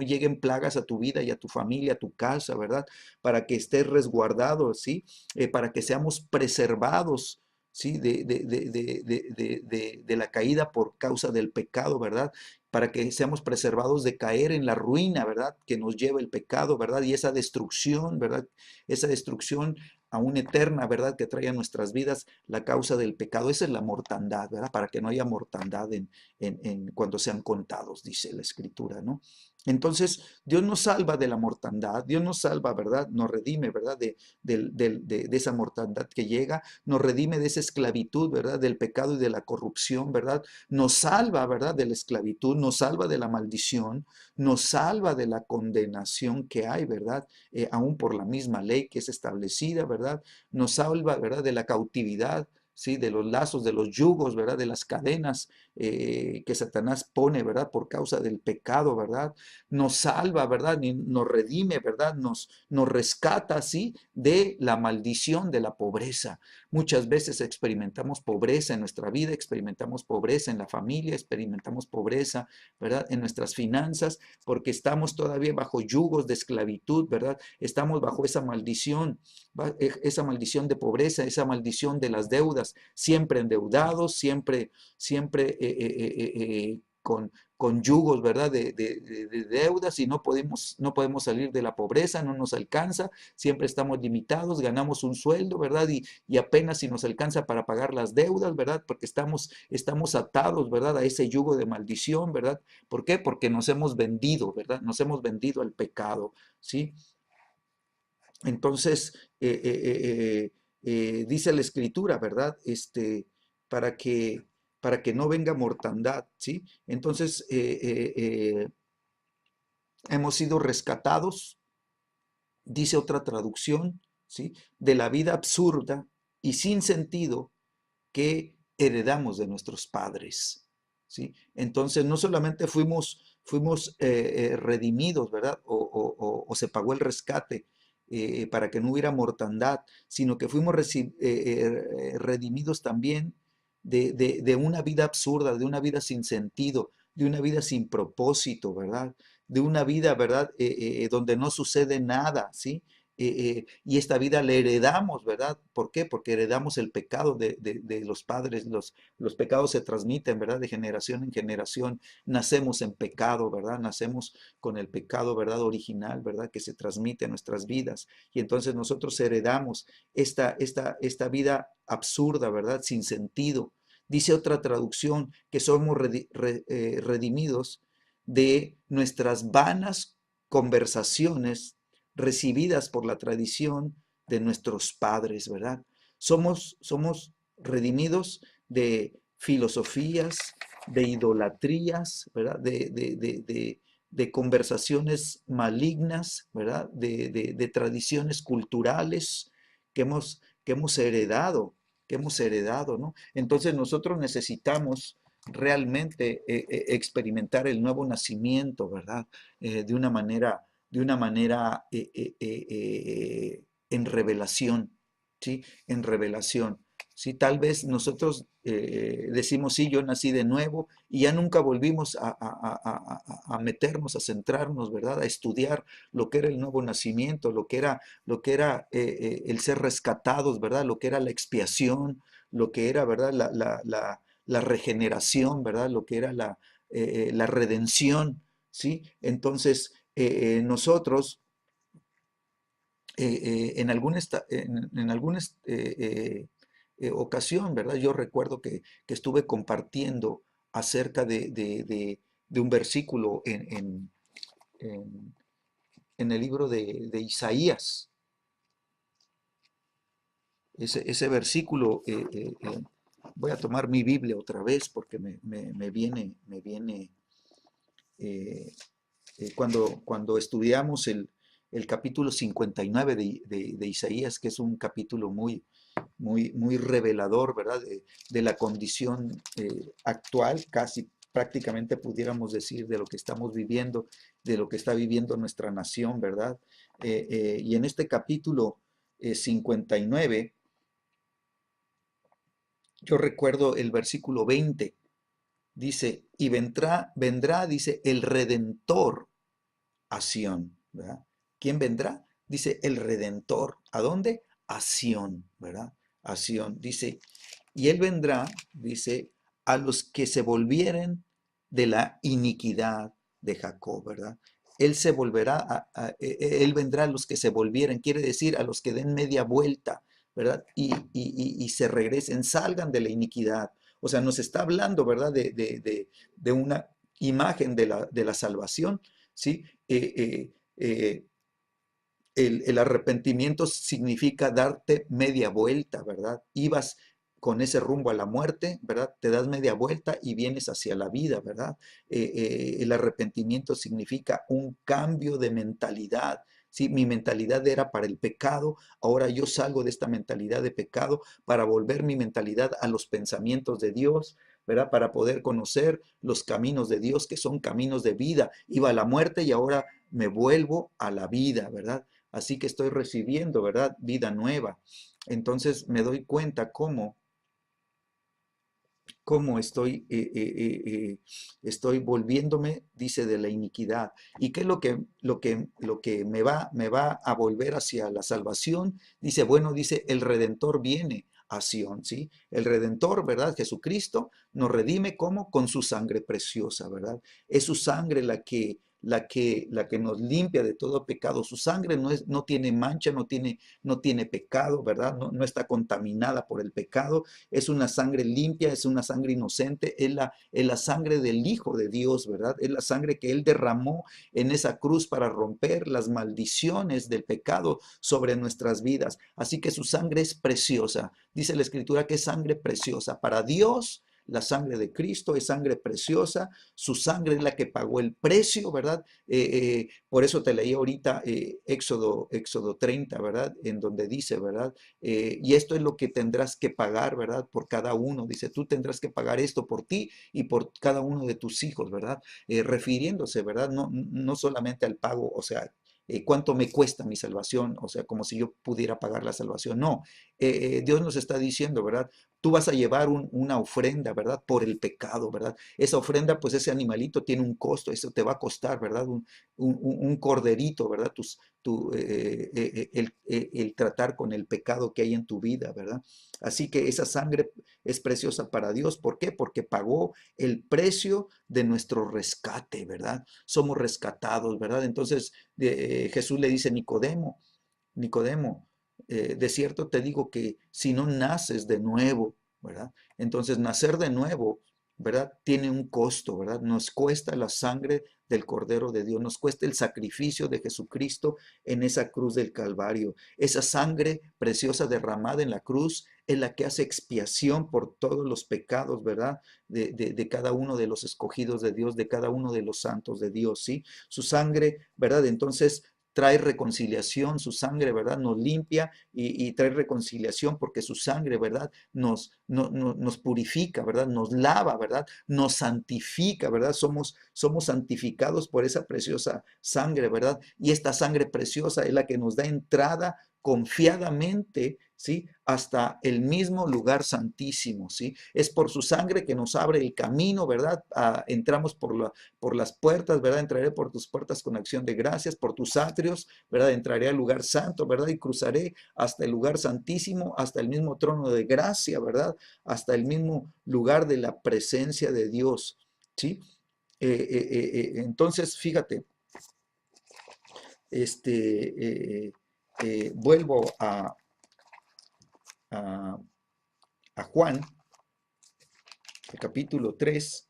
lleguen plagas a tu vida y a tu familia, a tu casa, ¿verdad? Para que estés resguardado, ¿sí? Para que seamos preservados, ¿sí? De la caída por causa del pecado, ¿verdad? Para que seamos preservados de caer en la ruina, ¿verdad? Que nos lleva el pecado, ¿verdad? Y esa destrucción, ¿verdad? Esa destrucción aún eterna, ¿verdad? Que trae a nuestras vidas la causa del pecado. Esa es la mortandad, ¿verdad? Para que no haya mortandad cuando sean contados, dice la escritura, ¿no? Entonces, Dios nos salva de la mortandad, Dios nos salva, ¿verdad? Nos redime, ¿verdad? De esa mortandad que llega, nos redime de esa esclavitud, ¿verdad? Del pecado y de la corrupción, ¿verdad? Nos salva, ¿verdad? De la esclavitud, nos salva de la maldición, nos salva de la condenación que hay, ¿verdad? Aún por la misma ley que es establecida, ¿verdad? Nos salva, ¿verdad? De la cautividad, ¿sí? De los lazos, de los yugos, ¿verdad? De las cadenas que Satanás pone, ¿verdad? Por causa del pecado, ¿verdad? Nos salva, ¿verdad? Y nos redime, ¿verdad? Nos rescata, ¿sí? De la maldición de la pobreza. Muchas veces experimentamos pobreza en nuestra vida, experimentamos pobreza en la familia, experimentamos pobreza, ¿verdad? En nuestras finanzas, porque estamos todavía bajo yugos de esclavitud, ¿verdad? Estamos bajo esa maldición de pobreza, esa maldición de las deudas, siempre endeudados, siempre con yugos, ¿verdad? De deudas y no podemos salir de la pobreza, no nos alcanza, siempre estamos limitados, ganamos un sueldo, ¿verdad? Y apenas si nos alcanza para pagar las deudas, ¿verdad? Porque estamos atados, ¿verdad? A ese yugo de maldición, ¿verdad? ¿Por qué? Porque nos hemos vendido, ¿verdad? Nos hemos vendido al pecado, ¿sí? Entonces, dice la Escritura, ¿verdad? Para que, para que no venga mortandad, ¿sí? Entonces, hemos sido rescatados, dice otra traducción, ¿sí? De la vida absurda y sin sentido que heredamos de nuestros padres, ¿sí? Entonces, no solamente fuimos redimidos, ¿verdad? O se pagó el rescate para que no hubiera mortandad, sino que fuimos redimidos también de una vida absurda, de una vida sin sentido, de una vida sin propósito, ¿verdad? De una vida, ¿verdad? Donde no sucede nada, ¿sí? Y esta vida la heredamos, ¿verdad? ¿Por qué? Porque heredamos el pecado de los padres, los pecados se transmiten, ¿verdad? De generación en generación, nacemos en pecado, ¿verdad? Nacemos con el pecado, ¿verdad? Original, ¿verdad? Que se transmite en nuestras vidas. Y entonces nosotros heredamos esta vida absurda, ¿verdad? Sin sentido. Dice otra traducción que somos redimidos de nuestras vanas conversaciones recibidas por la tradición de nuestros padres, ¿verdad? Somos redimidos de filosofías, de idolatrías, ¿verdad? De conversaciones malignas, ¿verdad? De tradiciones culturales que hemos heredado, ¿no? Entonces nosotros necesitamos realmente experimentar el nuevo nacimiento, ¿verdad? De una manera en revelación, ¿sí? En revelación. ¿Sí? Tal vez nosotros decimos, sí, yo nací de nuevo y ya nunca volvimos a meternos, a centrarnos, ¿verdad? A estudiar lo que era el nuevo nacimiento, lo que era el ser rescatados, ¿verdad? Lo que era la expiación, lo que era, ¿verdad? La regeneración, ¿verdad? Lo que era la redención, ¿sí? Entonces, nosotros en alguna ocasión, ¿verdad? Yo recuerdo que estuve compartiendo acerca de un versículo en- en el libro de Isaías. Ese versículo, voy a tomar mi Biblia otra vez porque me viene eh, cuando estudiamos el capítulo 59 de Isaías, que es un capítulo muy revelador, ¿verdad? De la condición actual, casi prácticamente pudiéramos decir de lo que estamos viviendo, de lo que está viviendo nuestra nación, ¿verdad? Y en este capítulo 59, yo recuerdo el versículo 20, dice, y vendrá, dice, el Redentor a Sión, ¿verdad? ¿Quién vendrá? Dice el Redentor. ¿A dónde? A Sión, ¿verdad? A Sión. Dice, y él vendrá, dice, a los que se volvieren de la iniquidad de Jacob, ¿verdad? Él se volverá, él vendrá a los que se volvieren, quiere decir a los que den media vuelta, ¿verdad? Y se regresen, salgan de la iniquidad. O sea, nos está hablando, ¿verdad? De una imagen de la salvación, ¿sí? El arrepentimiento significa darte media vuelta, ¿verdad? Ibas con ese rumbo a la muerte, ¿verdad? Te das media vuelta y vienes hacia la vida, ¿verdad? El arrepentimiento significa un cambio de mentalidad. Sí, mi mentalidad era para el pecado, ahora yo salgo de esta mentalidad de pecado para volver mi mentalidad a los pensamientos de Dios, ¿verdad? Para poder conocer los caminos de Dios, que son caminos de vida. Iba a la muerte y ahora me vuelvo a la vida, ¿verdad? Así que estoy recibiendo, ¿verdad? Vida nueva. Entonces me doy cuenta cómo estoy volviéndome, dice, de la iniquidad. ¿Y qué es lo que me va a volver hacia la salvación? Dice, bueno, dice, el Redentor viene expiación, ¿sí? El Redentor, ¿verdad? Jesucristo nos redime, ¿cómo? Con su sangre preciosa, ¿verdad? Es su sangre la que nos limpia de todo pecado. Su sangre no tiene mancha, no tiene pecado, ¿verdad? No está contaminada por el pecado. Es una sangre limpia, es una sangre inocente. Es la sangre del Hijo de Dios, ¿verdad? Es la sangre que Él derramó en esa cruz para romper las maldiciones del pecado sobre nuestras vidas. Así que su sangre es preciosa. Dice la Escritura que es sangre preciosa. Para Dios, la sangre de Cristo es sangre preciosa, su sangre es la que pagó el precio, ¿verdad? Por eso te leí ahorita Éxodo 30, ¿verdad? En donde dice, ¿verdad? Y esto es lo que tendrás que pagar, ¿verdad? Por cada uno. Dice, tú tendrás que pagar esto por ti y por cada uno de tus hijos, ¿verdad? Refiriéndose, ¿verdad? No solamente al pago, o sea, cuánto me cuesta mi salvación, o sea, como si yo pudiera pagar la salvación. No, Dios nos está diciendo, ¿verdad? Tú vas a llevar una ofrenda, ¿verdad? Por el pecado, ¿verdad? Esa ofrenda, pues ese animalito tiene un costo, eso te va a costar, ¿verdad? Un corderito, ¿verdad? El tratar con el pecado que hay en tu vida, ¿verdad? Así que esa sangre es preciosa para Dios. ¿Por qué? Porque pagó el precio de nuestro rescate, ¿verdad? Somos rescatados, ¿verdad? Entonces Jesús le dice a Nicodemo, de cierto te digo que si no naces de nuevo, ¿verdad? Entonces nacer de nuevo, ¿verdad? Tiene un costo, ¿verdad? Nos cuesta la sangre del Cordero de Dios, nos cuesta el sacrificio de Jesucristo en esa cruz del Calvario. Esa sangre preciosa derramada en la cruz es la que hace expiación por todos los pecados, ¿verdad? De cada uno de los escogidos de Dios, de cada uno de los santos de Dios, ¿sí? Su sangre, ¿verdad? Entonces trae reconciliación, su sangre, ¿verdad? Nos limpia y trae reconciliación porque su sangre, ¿verdad? Nos purifica, ¿verdad? Nos lava, ¿verdad? Nos santifica, ¿verdad? Somos santificados por esa preciosa sangre, ¿verdad? Y esta sangre preciosa es la que nos da entrada confiadamente, ¿sí? Hasta el mismo lugar santísimo, ¿sí? Es por su sangre que nos abre el camino, ¿verdad? Entramos por las puertas, ¿verdad? Entraré por tus puertas con acción de gracias, por tus atrios, ¿verdad? Entraré al lugar santo, ¿verdad? Y cruzaré hasta el lugar santísimo, hasta el mismo trono de gracia, ¿verdad? Hasta el mismo lugar de la presencia de Dios, ¿sí? Entonces, fíjate, vuelvo a, a Juan, el capítulo 3.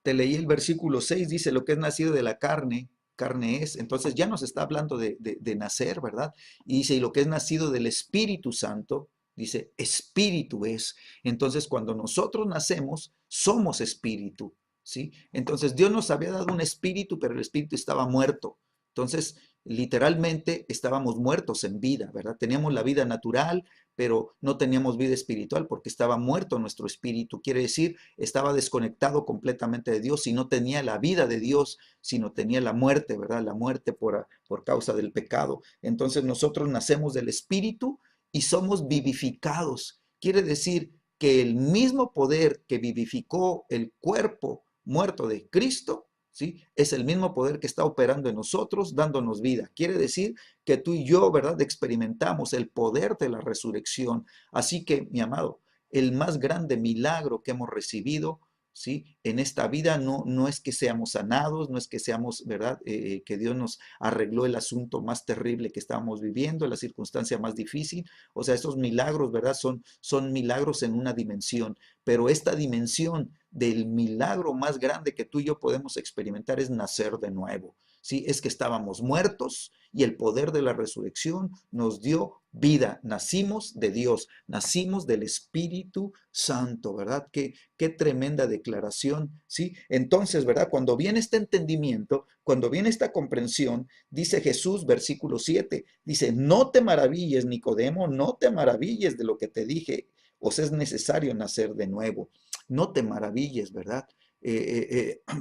Te leí el versículo 6, dice, lo que es nacido de la carne, carne es. Entonces ya nos está hablando de nacer, ¿verdad? Y dice, y lo que es nacido del Espíritu Santo, dice, espíritu es. Entonces cuando nosotros nacemos, somos espíritu, ¿sí? Entonces Dios nos había dado un espíritu, pero el espíritu estaba muerto. Entonces, literalmente estábamos muertos en vida, ¿verdad? Teníamos la vida natural, pero no teníamos vida espiritual porque estaba muerto nuestro espíritu. Quiere decir, estaba desconectado completamente de Dios y no tenía la vida de Dios, sino tenía la muerte, ¿verdad? La muerte por causa del pecado. Entonces nosotros nacemos del espíritu y somos vivificados. Quiere decir que el mismo poder que vivificó el cuerpo muerto de Cristo, ¿sí? Es el mismo poder que está operando en nosotros, dándonos vida. Quiere decir que tú y yo, ¿verdad? Experimentamos el poder de la resurrección. Así que, mi amado, el más grande milagro que hemos recibido, ¿sí? En esta vida no es que seamos sanados, no es que seamos, ¿verdad? Que Dios nos arregló el asunto más terrible que estábamos viviendo, la circunstancia más difícil. O sea, estos milagros, ¿verdad? Son milagros en una dimensión, pero esta dimensión del milagro más grande que tú y yo podemos experimentar es nacer de nuevo. ¿Sí? Es que estábamos muertos y el poder de la resurrección nos dio vida. Nacimos de Dios, nacimos del Espíritu Santo, ¿verdad? Qué tremenda declaración, ¿sí? Entonces, ¿verdad? Cuando viene este entendimiento, cuando viene esta comprensión, dice Jesús, versículo 7, dice, no te maravilles, Nicodemo, no te maravilles de lo que te dije, os es necesario nacer de nuevo. No te maravilles, ¿verdad?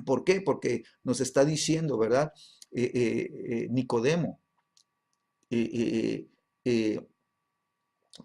¿Por qué? Porque nos está diciendo, ¿verdad? Nicodemo, eh, eh,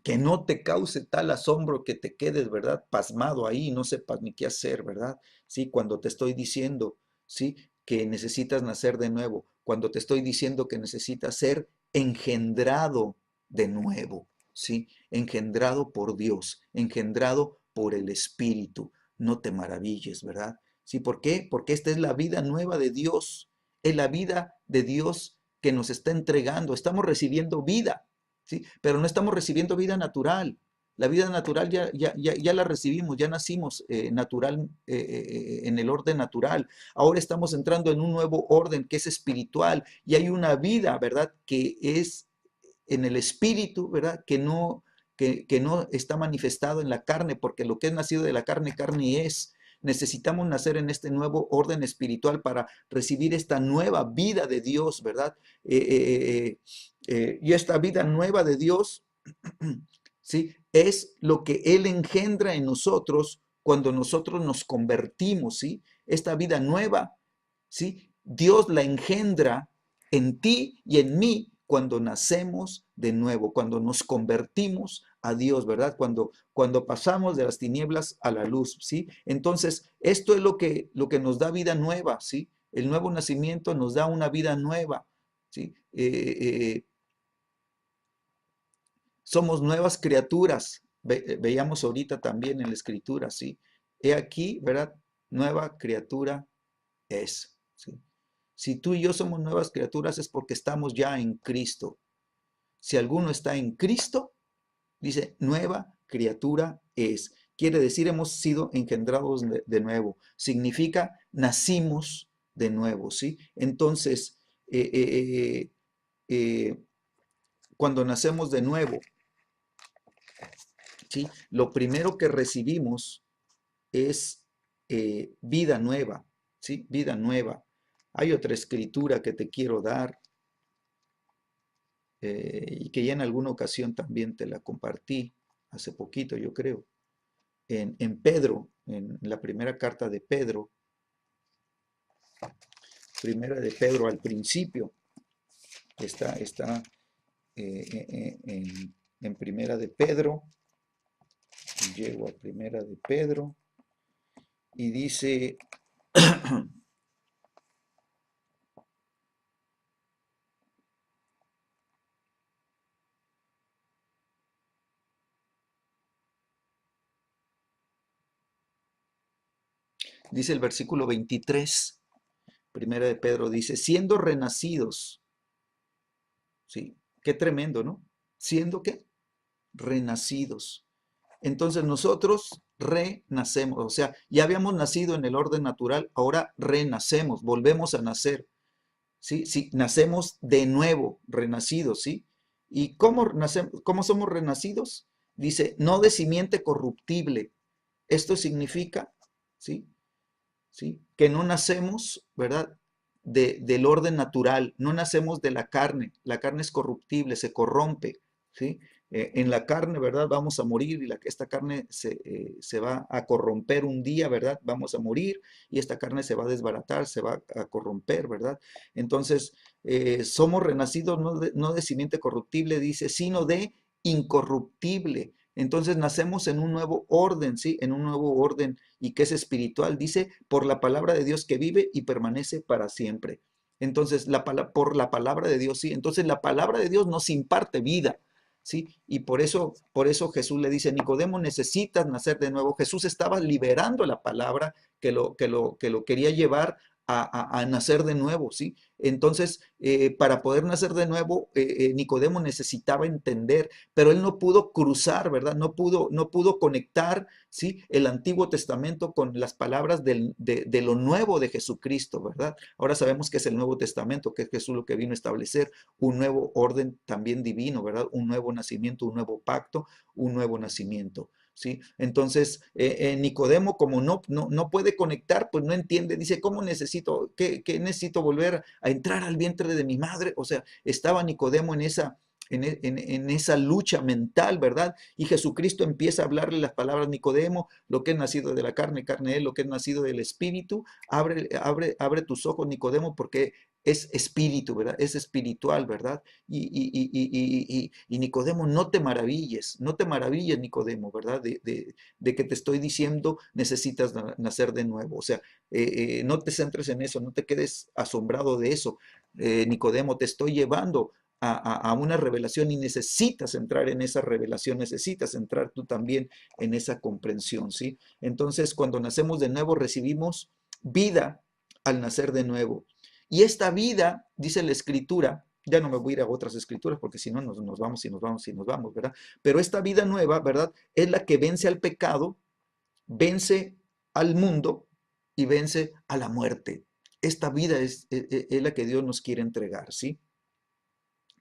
que no te cause tal asombro que te quedes, ¿verdad? Pasmado ahí, no sepas ni qué hacer, ¿verdad? Sí, cuando te estoy diciendo, sí, que necesitas nacer de nuevo, cuando te estoy diciendo que necesitas ser engendrado de nuevo, ¿sí? Engendrado por Dios, engendrado por el Espíritu. No te maravilles, ¿verdad? ¿Sí? ¿Por qué? Porque esta es la vida nueva de Dios, es la vida de Dios que nos está entregando. Estamos recibiendo vida, ¿sí? Pero no estamos recibiendo vida natural. La vida natural ya la recibimos, ya nacimos natural, en el orden natural. Ahora estamos entrando en un nuevo orden que es espiritual y hay una vida, ¿verdad? Que es en el espíritu, ¿verdad? Que no está manifestado en la carne, porque lo que es nacido de la carne, carne es. Necesitamos nacer en este nuevo orden espiritual para recibir esta nueva vida de Dios, ¿verdad? Y esta vida nueva de Dios, ¿sí? Es lo que Él engendra en nosotros cuando nosotros nos convertimos, ¿sí? Esta vida nueva, ¿sí? Dios la engendra en ti y en mí cuando nacemos de nuevo, cuando nos convertimos a Dios, ¿verdad? Cuando pasamos de las tinieblas a la luz, ¿sí? Entonces, esto es lo que nos da vida nueva, ¿sí? El nuevo nacimiento nos da una vida nueva, ¿sí? Somos nuevas criaturas. Veíamos ahorita también en la escritura, ¿sí? He aquí, ¿verdad? Nueva criatura es, ¿sí? Si tú y yo somos nuevas criaturas es porque estamos ya en Cristo. Si alguno está en Cristo, dice, nueva criatura es. Quiere decir, hemos sido engendrados de nuevo. Significa, nacimos de nuevo, ¿sí? Entonces, eh, cuando nacemos de nuevo, ¿sí? Lo primero que recibimos es vida nueva, ¿sí? Vida nueva. Hay otra escritura que te quiero dar, y que ya en alguna ocasión también te la compartí, hace poquito yo creo, en Pedro, en la primera carta de Pedro, primera de Pedro al principio, está en primera de Pedro, llego a primera de Pedro, y dice, dice el versículo 23, primera de Pedro, dice, siendo renacidos, ¿sí? Qué tremendo, ¿no? Siendo qué? Renacidos. Entonces nosotros renacemos, o sea, ya habíamos nacido en el orden natural, ahora renacemos, volvemos a nacer, ¿sí? Sí, nacemos de nuevo, renacidos, ¿sí? ¿Y cómo nacemos, cómo somos renacidos? Dice, no de simiente corruptible. Esto significa, ¿sí? ¿Sí? Que no nacemos, ¿verdad? Del orden natural, no nacemos de la carne es corruptible, se corrompe, ¿sí? En la carne, ¿verdad? Vamos a morir y esta carne se va a corromper un día, ¿verdad? Vamos a morir y esta carne se va a desbaratar, se va a corromper, ¿verdad? Entonces, somos renacidos no de simiente corruptible, dice, sino de incorruptible. Entonces nacemos en un nuevo orden, ¿sí? En un nuevo orden y que es espiritual, dice, por la palabra de Dios que vive y permanece para siempre. Entonces, por la palabra de Dios, sí. Entonces, la palabra de Dios nos imparte vida, ¿sí? Y por eso Jesús le dice, Nicodemo, necesitas nacer de nuevo. Jesús estaba liberando la palabra que lo quería llevar a nacer de nuevo, ¿sí? Entonces, para poder nacer de nuevo, Nicodemo necesitaba entender, pero él no pudo cruzar, ¿verdad? No pudo conectar, ¿sí? El Antiguo Testamento con las palabras de lo nuevo de Jesucristo, ¿verdad? Ahora sabemos que es el Nuevo Testamento, que es Jesús lo que vino a establecer un nuevo orden también divino, ¿verdad? Un nuevo nacimiento, un nuevo pacto, un nuevo nacimiento. ¿Sí? Entonces, Nicodemo, como no puede conectar, pues no entiende, dice, ¿cómo necesito, qué necesito volver a entrar al vientre de mi madre? O sea, estaba Nicodemo en esa lucha mental, ¿verdad? Y Jesucristo empieza a hablarle las palabras, Nicodemo, lo que es nacido de la carne, carne es, lo que es nacido del espíritu, abre tus ojos, Nicodemo, porque es espíritu, ¿verdad? Es espiritual, ¿verdad? Y Nicodemo, no te maravilles, Nicodemo, ¿verdad? De que te estoy diciendo, necesitas nacer de nuevo. O sea, no te centres en eso, no te quedes asombrado de eso. Nicodemo, te estoy llevando a una revelación y necesitas entrar en esa revelación, necesitas entrar tú también en esa comprensión, ¿sí? Entonces, cuando nacemos de nuevo, recibimos vida al nacer de nuevo. Y esta vida, dice la Escritura, ya no me voy a ir a otras escrituras porque si no nos vamos y nos vamos y nos vamos, ¿verdad? Pero esta vida nueva, ¿verdad? Es la que vence al pecado, vence al mundo y vence a la muerte. Esta vida es la que Dios nos quiere entregar, ¿sí?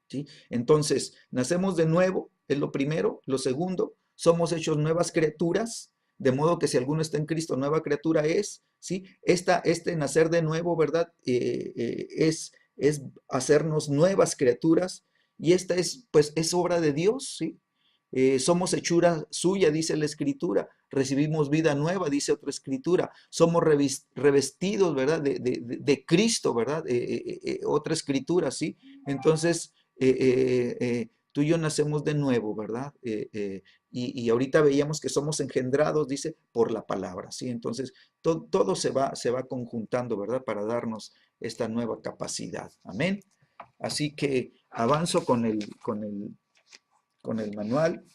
¿Sí? Entonces, nacemos de nuevo, es lo primero. Lo segundo, somos hechos nuevas criaturas, de modo que si alguno está en Cristo, nueva criatura es, ¿sí? Este nacer de nuevo, ¿verdad? Es hacernos nuevas criaturas y esta es, pues, es obra de Dios, ¿sí? Somos hechura suya, dice la Escritura. Recibimos vida nueva, dice otra Escritura. Somos revestidos, ¿verdad? De Cristo, ¿verdad? Otra Escritura, ¿sí? Entonces, tú y yo nacemos de nuevo, ¿verdad? Y ahorita veíamos que somos engendrados, dice, por la palabra, ¿sí? Entonces, todo se va conjuntando, ¿verdad? Para darnos esta nueva capacidad. Amén. Así que avanzo con el manual.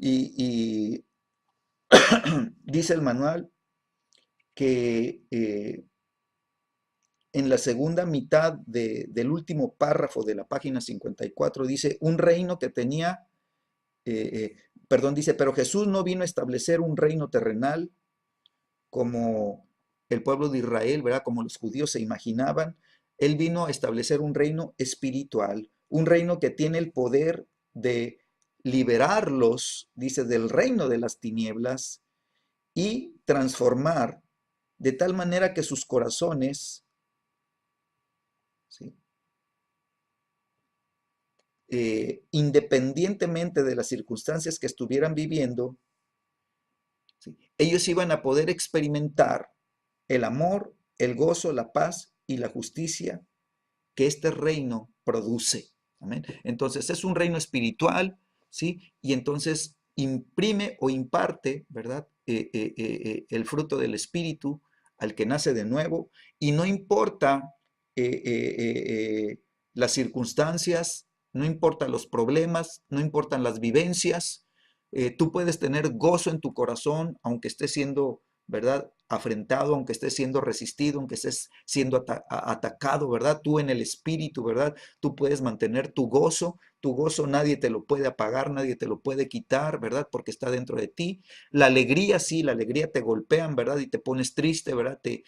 Y dice el manual que en la segunda mitad del último párrafo de la página 54 dice, un reino que tenía, perdón, dice, pero Jesús no vino a establecer un reino terrenal como el pueblo de Israel, ¿verdad? Como los judíos se imaginaban. Él vino a establecer un reino espiritual, un reino que tiene el poder de liberarlos, dice, del reino de las tinieblas y transformar de tal manera que sus corazones, ¿sí? Independientemente de las circunstancias que estuvieran viviendo, ¿sí? Ellos iban a poder experimentar el amor, el gozo, la paz y la justicia que este reino produce. ¿Amén? Entonces es un reino espiritual, ¿sí? Y entonces imprime o imparte, ¿verdad? El fruto del Espíritu al que nace de nuevo y no importa las circunstancias, no importa los problemas, no importan las vivencias, tú puedes tener gozo en tu corazón aunque estés siendo, ¿verdad? Afrentado, aunque estés siendo resistido, aunque estés siendo atacado, ¿verdad? Tú en el espíritu, ¿verdad? Tú puedes mantener tu gozo nadie te lo puede apagar, nadie te lo puede quitar, ¿verdad? Porque está dentro de ti. La alegría, sí, la alegría te golpean, ¿verdad? Y te pones triste, ¿verdad? Te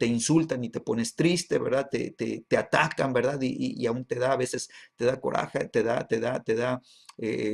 insultan y te pones triste, ¿verdad? Te atacan, ¿verdad? Y aún te da, a veces te da coraje,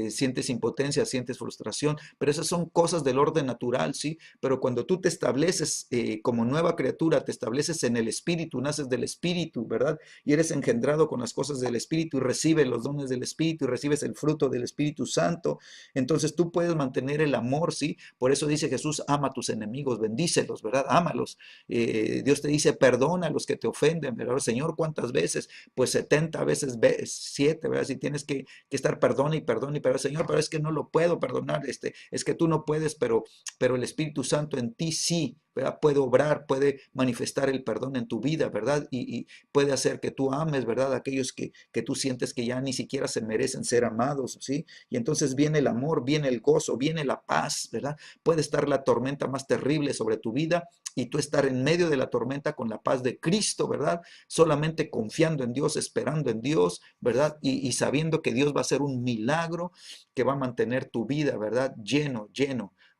sientes impotencia, sientes frustración, pero esas son cosas del orden natural, ¿sí? Pero cuando tú te estableces como nueva criatura, te estableces en el Espíritu, naces del Espíritu, ¿verdad? Y eres engendrado con las cosas del Espíritu y recibes los dones del Espíritu y recibes el fruto del Espíritu Santo, entonces tú puedes mantener el amor, ¿sí? Por eso dice Jesús, ama a tus enemigos, bendícelos, ¿verdad? Ámalos. Dios te dice, perdona a los que te ofenden, ¿verdad? Señor, ¿cuántas veces? Pues 70 veces 7, ¿verdad? Si tienes que estar perdona y perdona y perdona, Señor, pero es que no lo puedo perdonar, es que tú no puedes, pero el Espíritu Santo en ti sí, ¿verdad? Puede obrar, puede manifestar el perdón en tu vida, ¿verdad? Y puede hacer que tú ames, ¿verdad? Aquellos que tú sientes que ya ni siquiera se merecen ser amados, ¿sí? Y entonces viene el amor, viene el gozo, viene la paz, ¿verdad? Puede estar la tormenta más terrible sobre tu vida y tú estar en medio de la tormenta con la paz de Cristo, ¿verdad? Solamente confiando en Dios, esperando en Dios, ¿verdad? Y sabiendo que Dios va a hacer un milagro que va a mantener tu vida, ¿verdad? Lleno,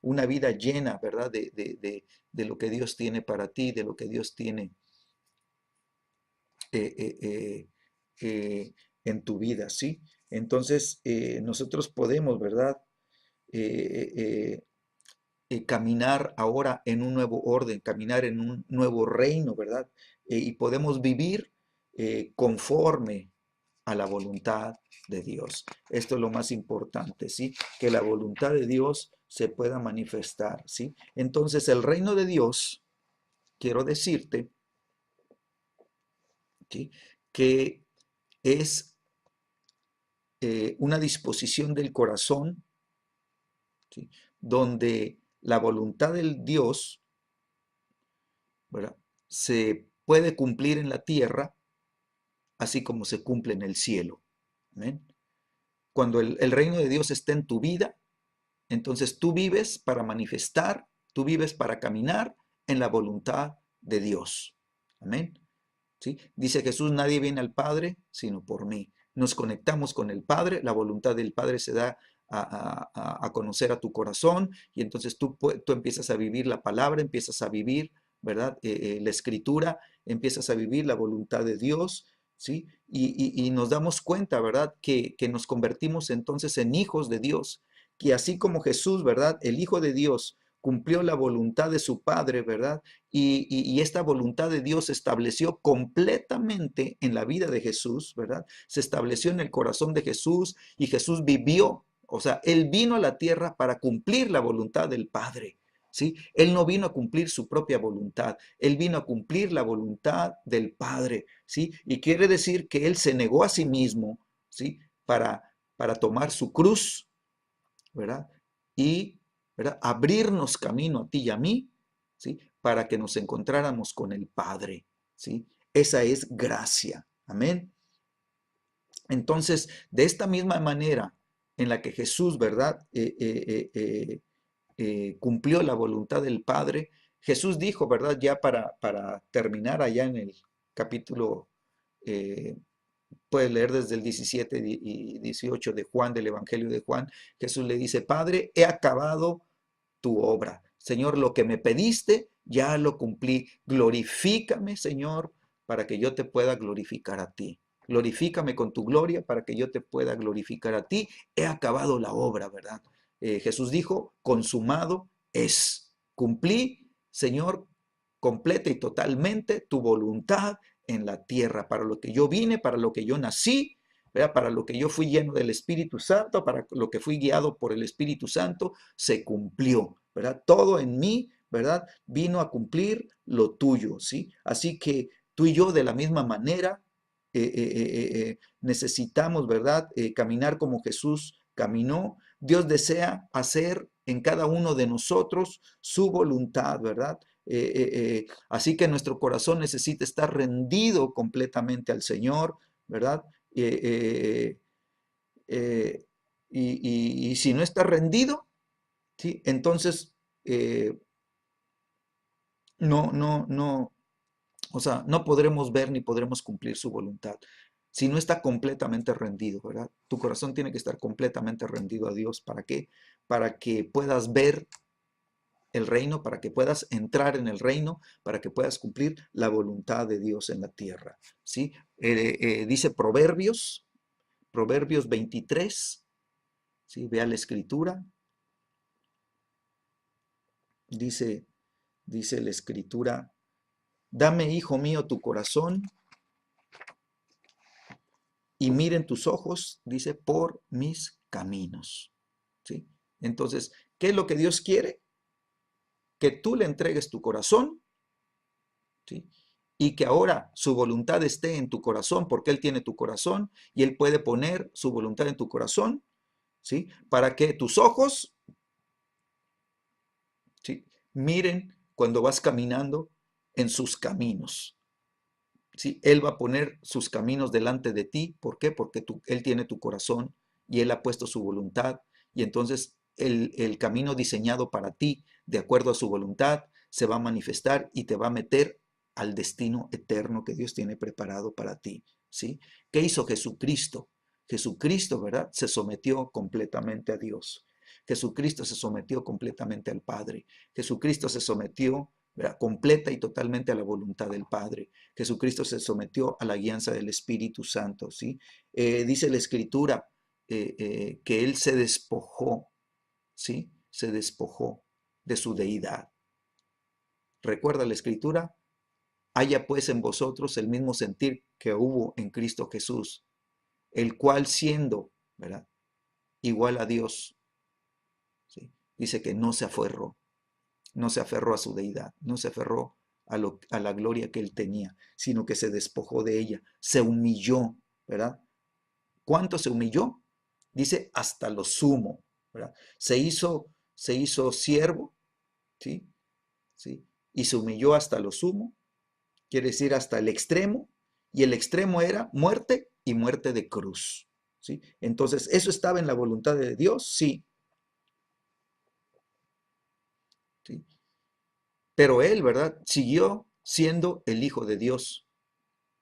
una vida llena, ¿verdad? De lo que Dios tiene para ti, de lo que Dios tiene eh, eh, eh, eh, en tu vida, ¿sí? Entonces, nosotros podemos, ¿verdad? Eh, eh, caminar ahora en un nuevo orden, caminar en un nuevo reino, ¿verdad? Y podemos vivir conforme a la voluntad de Dios. Esto es lo más importante, ¿sí? Que la voluntad de Dios se pueda manifestar, ¿sí? Entonces, el reino de Dios, quiero decirte, ¿sí? Que es una disposición del corazón, ¿sí? Donde la voluntad del Dios, ¿verdad?, se puede cumplir en la tierra, así como se cumple en el cielo. Amén. Cuando el reino de Dios está en tu vida, entonces tú vives para manifestar, tú vives para caminar en la voluntad de Dios. Amén. ¿Sí? Dice Jesús, nadie viene al Padre sino por mí. Nos conectamos con el Padre, la voluntad del Padre se da a conocer a tu corazón y entonces tú empiezas a vivir la palabra, empiezas a vivir, ¿verdad? La escritura, empiezas a vivir la voluntad de Dios, ¿sí? Y nos damos cuenta, ¿verdad? Que nos convertimos entonces en hijos de Dios, que así como Jesús, ¿verdad? El Hijo de Dios cumplió la voluntad de su Padre, ¿verdad? Y esta voluntad de Dios se estableció completamente en la vida de Jesús, ¿verdad? Se estableció en el corazón de Jesús y Jesús vivió, o sea, Él vino a la tierra para cumplir la voluntad del Padre, ¿sí? Él no vino a cumplir su propia voluntad, Él vino a cumplir la voluntad del Padre, ¿sí? Y quiere decir que Él se negó a sí mismo, ¿sí? Para tomar su cruz, ¿verdad? Y, ¿verdad?, abrirnos camino a ti y a mí, ¿sí?, para que nos encontráramos con el Padre, ¿sí? Esa es gracia. Amén. Entonces, de esta misma manera en la que Jesús, ¿verdad?, cumplió la voluntad del Padre, Jesús dijo, ¿verdad?, ya para terminar allá en el capítulo, puedes leer desde el 17 y 18 de Juan, del Evangelio de Juan, Jesús le dice, Padre, he acabado tu obra. Señor, lo que me pediste, ya lo cumplí. Glorifícame, Señor, para que yo te pueda glorificar a ti. Glorifícame con tu gloria para que yo te pueda glorificar a ti. He acabado la obra, ¿verdad? Jesús dijo, consumado es. Cumplí, Señor, completa y totalmente tu voluntad en la tierra, para lo que yo vine, para lo que yo nací, ¿verdad?, para lo que yo fui lleno del Espíritu Santo, para lo que fui guiado por el Espíritu Santo, se cumplió, ¿verdad? Todo en mí, ¿verdad?, vino a cumplir lo tuyo, ¿sí? Así que tú y yo de la misma manera necesitamos, ¿verdad?, caminar como Jesús caminó. Dios desea hacer en cada uno de nosotros su voluntad, ¿verdad? Así que nuestro corazón necesita estar rendido completamente al Señor, ¿verdad? Eh, eh, y si no está rendido, ¿sí?, entonces no, o sea, no podremos ver ni podremos cumplir su voluntad. Si no está completamente rendido, ¿verdad? Tu corazón tiene que estar completamente rendido a Dios. ¿Para qué? Para que puedas ver el reino, para que puedas entrar en el reino, para que puedas cumplir la voluntad de Dios en la tierra, ¿sí? Dice Proverbios 23, ¿sí? Vea la escritura, dice la escritura, dame, hijo mío, tu corazón y miren tus ojos, dice, por mis caminos, ¿sí? Entonces, ¿qué es lo que Dios quiere? Que tú le entregues tu corazón, ¿sí?, y que ahora su voluntad esté en tu corazón, porque Él tiene tu corazón y Él puede poner su voluntad en tu corazón, ¿sí?, para que tus ojos, ¿sí?, miren cuando vas caminando en sus caminos, ¿sí? Él va a poner sus caminos delante de ti. ¿Por qué? Porque Él tiene tu corazón y Él ha puesto su voluntad. Y entonces el camino diseñado para ti, de acuerdo a su voluntad, se va a manifestar y te va a meter al destino eterno que Dios tiene preparado para ti, ¿sí? ¿Qué hizo Jesucristo? Jesucristo, ¿verdad?, se sometió completamente a Dios. Jesucristo se sometió completamente al Padre. Jesucristo se sometió, ¿verdad?, completa y totalmente a la voluntad del Padre. Jesucristo se sometió a la guianza del Espíritu Santo, ¿sí? Dice la Escritura que Él se despojó, ¿sí? Se despojó de su deidad. ¿Recuerda la Escritura? Haya pues en vosotros el mismo sentir que hubo en Cristo Jesús, el cual siendo, ¿verdad?, igual a Dios, ¿sí?, dice que no se aferró a su deidad, no se aferró a la gloria que él tenía, sino que se despojó de ella, se humilló, ¿verdad? ¿Cuánto se humilló? Dice hasta lo sumo, ¿verdad? Se hizo siervo, ¿sí? ¿Sí? Y se humilló hasta lo sumo, quiere decir hasta el extremo, y el extremo era muerte y muerte de cruz, ¿sí? Entonces, ¿eso estaba en la voluntad de Dios? Sí, ¿sí? Pero él, ¿verdad? Siguió siendo el Hijo de Dios,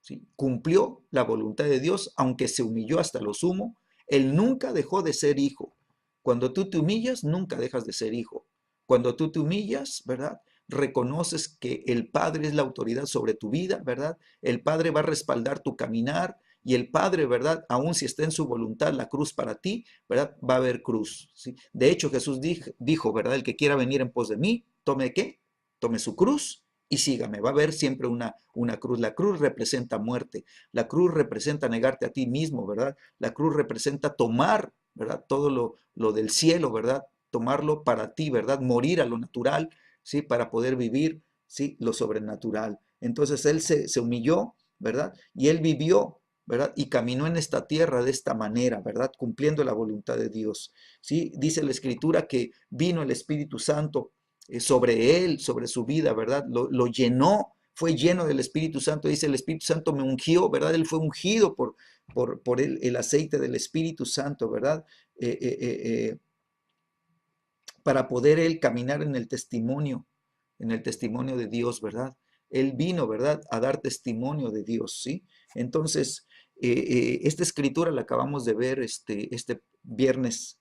¿sí? Cumplió la voluntad de Dios, aunque se humilló hasta lo sumo, él nunca dejó de ser hijo. Cuando tú te humillas, nunca dejas de ser hijo. Cuando tú te humillas, ¿verdad? Reconoces que el Padre es la autoridad sobre tu vida, ¿verdad? El Padre va a respaldar tu caminar y el Padre, ¿verdad? Aun si está en su voluntad la cruz para ti, ¿verdad? Va a haber cruz, ¿sí? De hecho, Jesús dijo, ¿verdad? El que quiera venir en pos de mí, tome ¿qué? Tome su cruz y sígame. Va a haber siempre una cruz. La cruz representa muerte. La cruz representa negarte a ti mismo, ¿verdad? La cruz representa tomar, ¿verdad? Todo lo del cielo, ¿verdad? Tomarlo para ti, ¿verdad? Morir a lo natural, ¿sí? Para poder vivir, ¿sí? Lo sobrenatural. Entonces él se humilló, ¿verdad? Y él vivió, ¿verdad? Y caminó en esta tierra de esta manera, ¿verdad? Cumpliendo la voluntad de Dios, ¿sí? Dice la Escritura que vino el Espíritu Santo sobre él, sobre su vida, ¿verdad? Lo llenó, fue lleno del Espíritu Santo. Dice, el Espíritu Santo me ungió, ¿verdad? Él fue ungido por el aceite del Espíritu Santo, ¿verdad? Eh, eh, eh, eh, para poder él caminar en el testimonio de Dios, ¿verdad? Él vino, ¿verdad? A dar testimonio de Dios, ¿sí? Entonces, esta escritura la acabamos de ver este viernes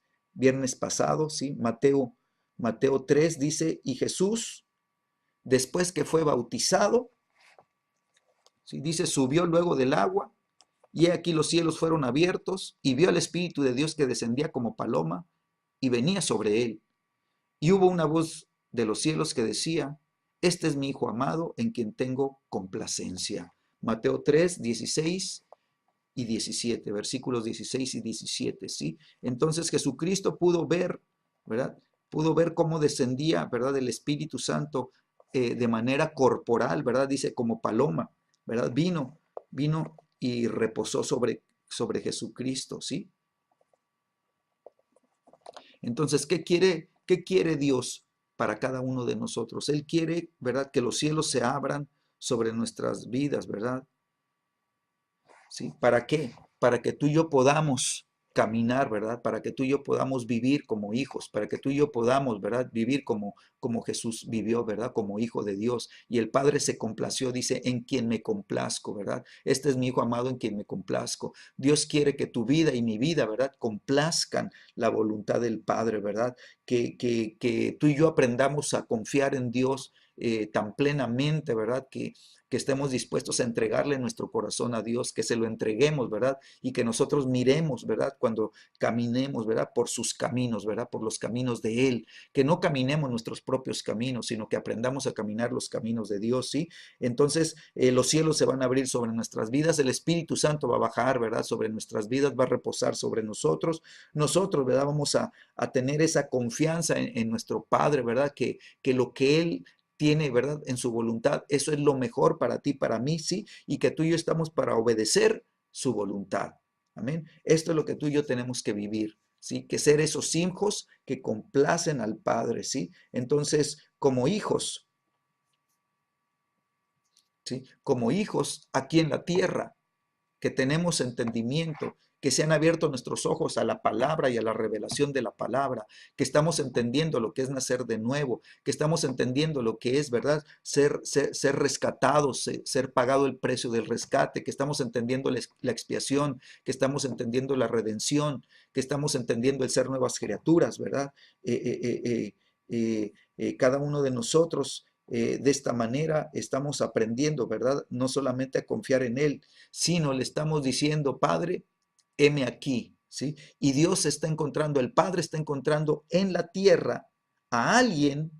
pasado, ¿sí? Mateo 3 dice, y Jesús, después que fue bautizado, ¿sí? Dice, subió luego del agua, y he aquí los cielos fueron abiertos, y vio al Espíritu de Dios que descendía como paloma, y venía sobre él. Y hubo una voz de los cielos que decía, este es mi Hijo amado en quien tengo complacencia. Mateo 3, 16 y 17, versículos 16 y 17, ¿sí? Entonces Jesucristo pudo ver, ¿verdad? Pudo ver cómo descendía, ¿verdad? El Espíritu Santo de manera corporal, ¿verdad? Dice como paloma, ¿verdad? Vino y reposó sobre Jesucristo, ¿sí? Entonces, qué quiere Dios para cada uno de nosotros? Él quiere, ¿verdad? Que los cielos se abran sobre nuestras vidas, ¿verdad? ¿Sí? ¿Para qué? Para que tú y yo podamos caminar, ¿verdad? Para que tú y yo podamos vivir como hijos, para que tú y yo podamos, ¿verdad? Vivir como Jesús vivió, ¿verdad? Como hijo de Dios. Y el Padre se complació, dice, en quien me complazco, ¿verdad? Este es mi Hijo amado en quien me complazco. Dios quiere que tu vida y mi vida, ¿verdad? Complazcan la voluntad del Padre, ¿verdad? Que tú y yo aprendamos a confiar en Dios tan plenamente, ¿verdad? Que estemos dispuestos a entregarle nuestro corazón a Dios, que se lo entreguemos, ¿verdad? Y que nosotros miremos, ¿verdad? Cuando caminemos, ¿verdad? Por sus caminos, ¿verdad? Por los caminos de Él, que no caminemos nuestros propios caminos, sino que aprendamos a caminar los caminos de Dios, ¿sí? Entonces, los cielos se van a abrir sobre nuestras vidas, el Espíritu Santo va a bajar, ¿verdad? Sobre nuestras vidas, va a reposar sobre nosotros, ¿verdad? Vamos a tener esa confianza en nuestro Padre, ¿verdad? Que lo que Él tiene, ¿verdad? En su voluntad, eso es lo mejor para ti, para mí, sí, y que tú y yo estamos para obedecer su voluntad. Amén. Esto es lo que tú y yo tenemos que vivir, ¿sí? Que ser esos hijos que complacen al Padre, ¿sí? Entonces, como hijos, ¿sí? Como hijos aquí en la tierra, que tenemos entendimiento, que se han abierto nuestros ojos a la palabra y a la revelación de la palabra, que estamos entendiendo lo que es nacer de nuevo, que estamos entendiendo lo que es, ¿verdad? Ser rescatados, ser pagado el precio del rescate, que estamos entendiendo la expiación, que estamos entendiendo la redención, que estamos entendiendo el ser nuevas criaturas, ¿verdad? Cada uno de nosotros de esta manera estamos aprendiendo, ¿verdad? No solamente a confiar en Él, sino le estamos diciendo, Padre, heme aquí, ¿sí? Y Dios está encontrando, el Padre está encontrando en la tierra a alguien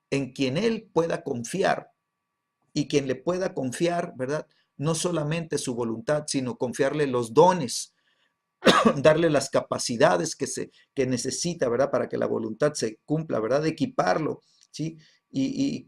en quien Él pueda confiar y quien le pueda confiar, ¿verdad? No solamente su voluntad, sino confiarle los dones, darle las capacidades que necesita, ¿verdad? Para que la voluntad se cumpla, ¿verdad? Equiparlo, ¿sí? Y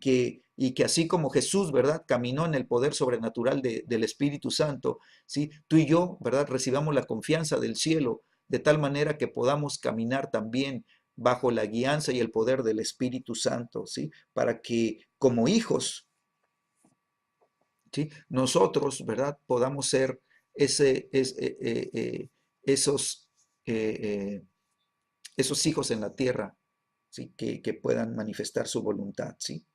que así como Jesús, ¿verdad? Caminó en el poder sobrenatural del Espíritu Santo, ¿sí? Tú y yo, ¿verdad? Recibamos la confianza del cielo de tal manera que podamos caminar también, bajo la guianza y el poder del Espíritu Santo, ¿sí? Para que como hijos, ¿sí? Nosotros, ¿verdad? Podamos ser esos, eh, eh, esos hijos en la tierra, ¿sí? Que puedan manifestar su voluntad, ¿sí?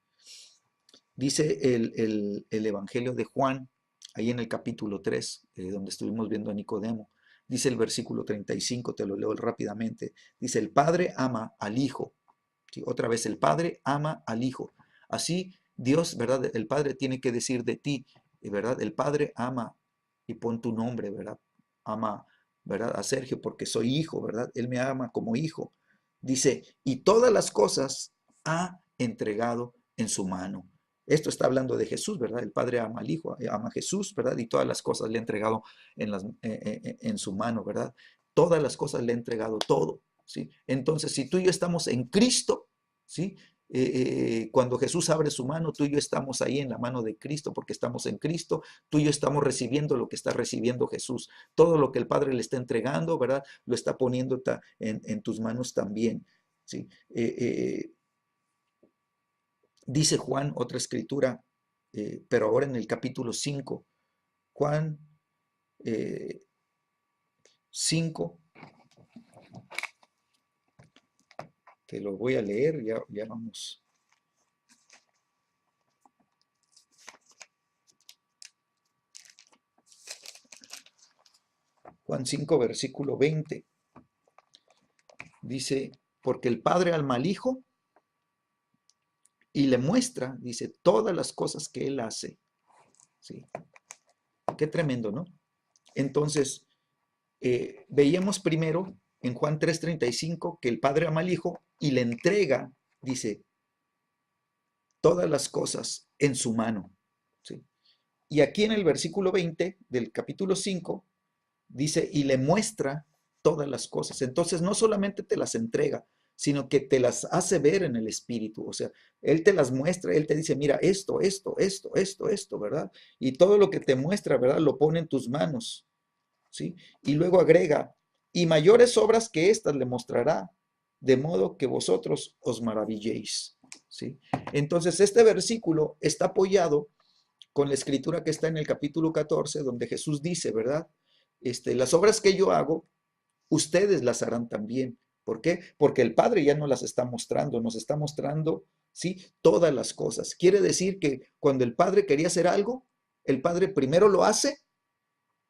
Dice el Evangelio de Juan, ahí en el capítulo 3, donde estuvimos viendo a Nicodemo, dice el versículo 35, te lo leo rápidamente, dice, el Padre ama al Hijo, ¿sí? Otra vez, el Padre ama al Hijo. Así Dios, ¿verdad? El Padre tiene que decir de ti, ¿verdad? El Padre ama, y pon tu nombre, ¿verdad? Ama, ¿verdad? A Sergio porque soy hijo, ¿verdad? Él me ama como hijo. Dice, y todas las cosas ha entregado en su mano. Esto está hablando de Jesús, ¿verdad? El Padre ama al Hijo, ama a Jesús, ¿verdad? Y todas las cosas le ha entregado en su mano, ¿verdad? Todas las cosas le ha entregado todo, ¿sí? Entonces, si tú y yo estamos en Cristo, ¿sí? Cuando Jesús abre su mano, tú y yo estamos ahí en la mano de Cristo, porque estamos en Cristo, tú y yo estamos recibiendo lo que está recibiendo Jesús. Todo lo que el Padre le está entregando, ¿verdad? Lo está poniendo en tus manos también, ¿sí? Dice Juan, otra escritura, pero ahora en el capítulo 5, Juan eh, 5, te lo voy a leer, ya vamos. Juan 5, versículo 20, dice, porque el Padre ama al Hijo y le muestra, dice, todas las cosas que Él hace. ¿Sí? Qué tremendo, ¿no? Entonces, veíamos primero en Juan 3:35 que el Padre ama al Hijo y le entrega, dice, todas las cosas en su mano. ¿Sí? Y aquí en el versículo 20 del capítulo 5 dice, y le muestra todas las cosas. Entonces, no solamente te las entrega, sino que te las hace ver en el Espíritu. O sea, Él te las muestra, Él te dice, mira, esto, ¿verdad? Y todo lo que te muestra, ¿verdad? Lo pone en tus manos, ¿sí? Y luego agrega, y mayores obras que estas le mostrará, de modo que vosotros os maravilléis, ¿sí? Entonces, este versículo está apoyado con la escritura que está en el capítulo 14, donde Jesús dice, ¿verdad? Las obras que yo hago, ustedes las harán también. ¿Por qué? Porque el Padre ya no las está mostrando, nos está mostrando, ¿sí? Todas las cosas. Quiere decir que cuando el Padre quería hacer algo, el Padre primero lo hace,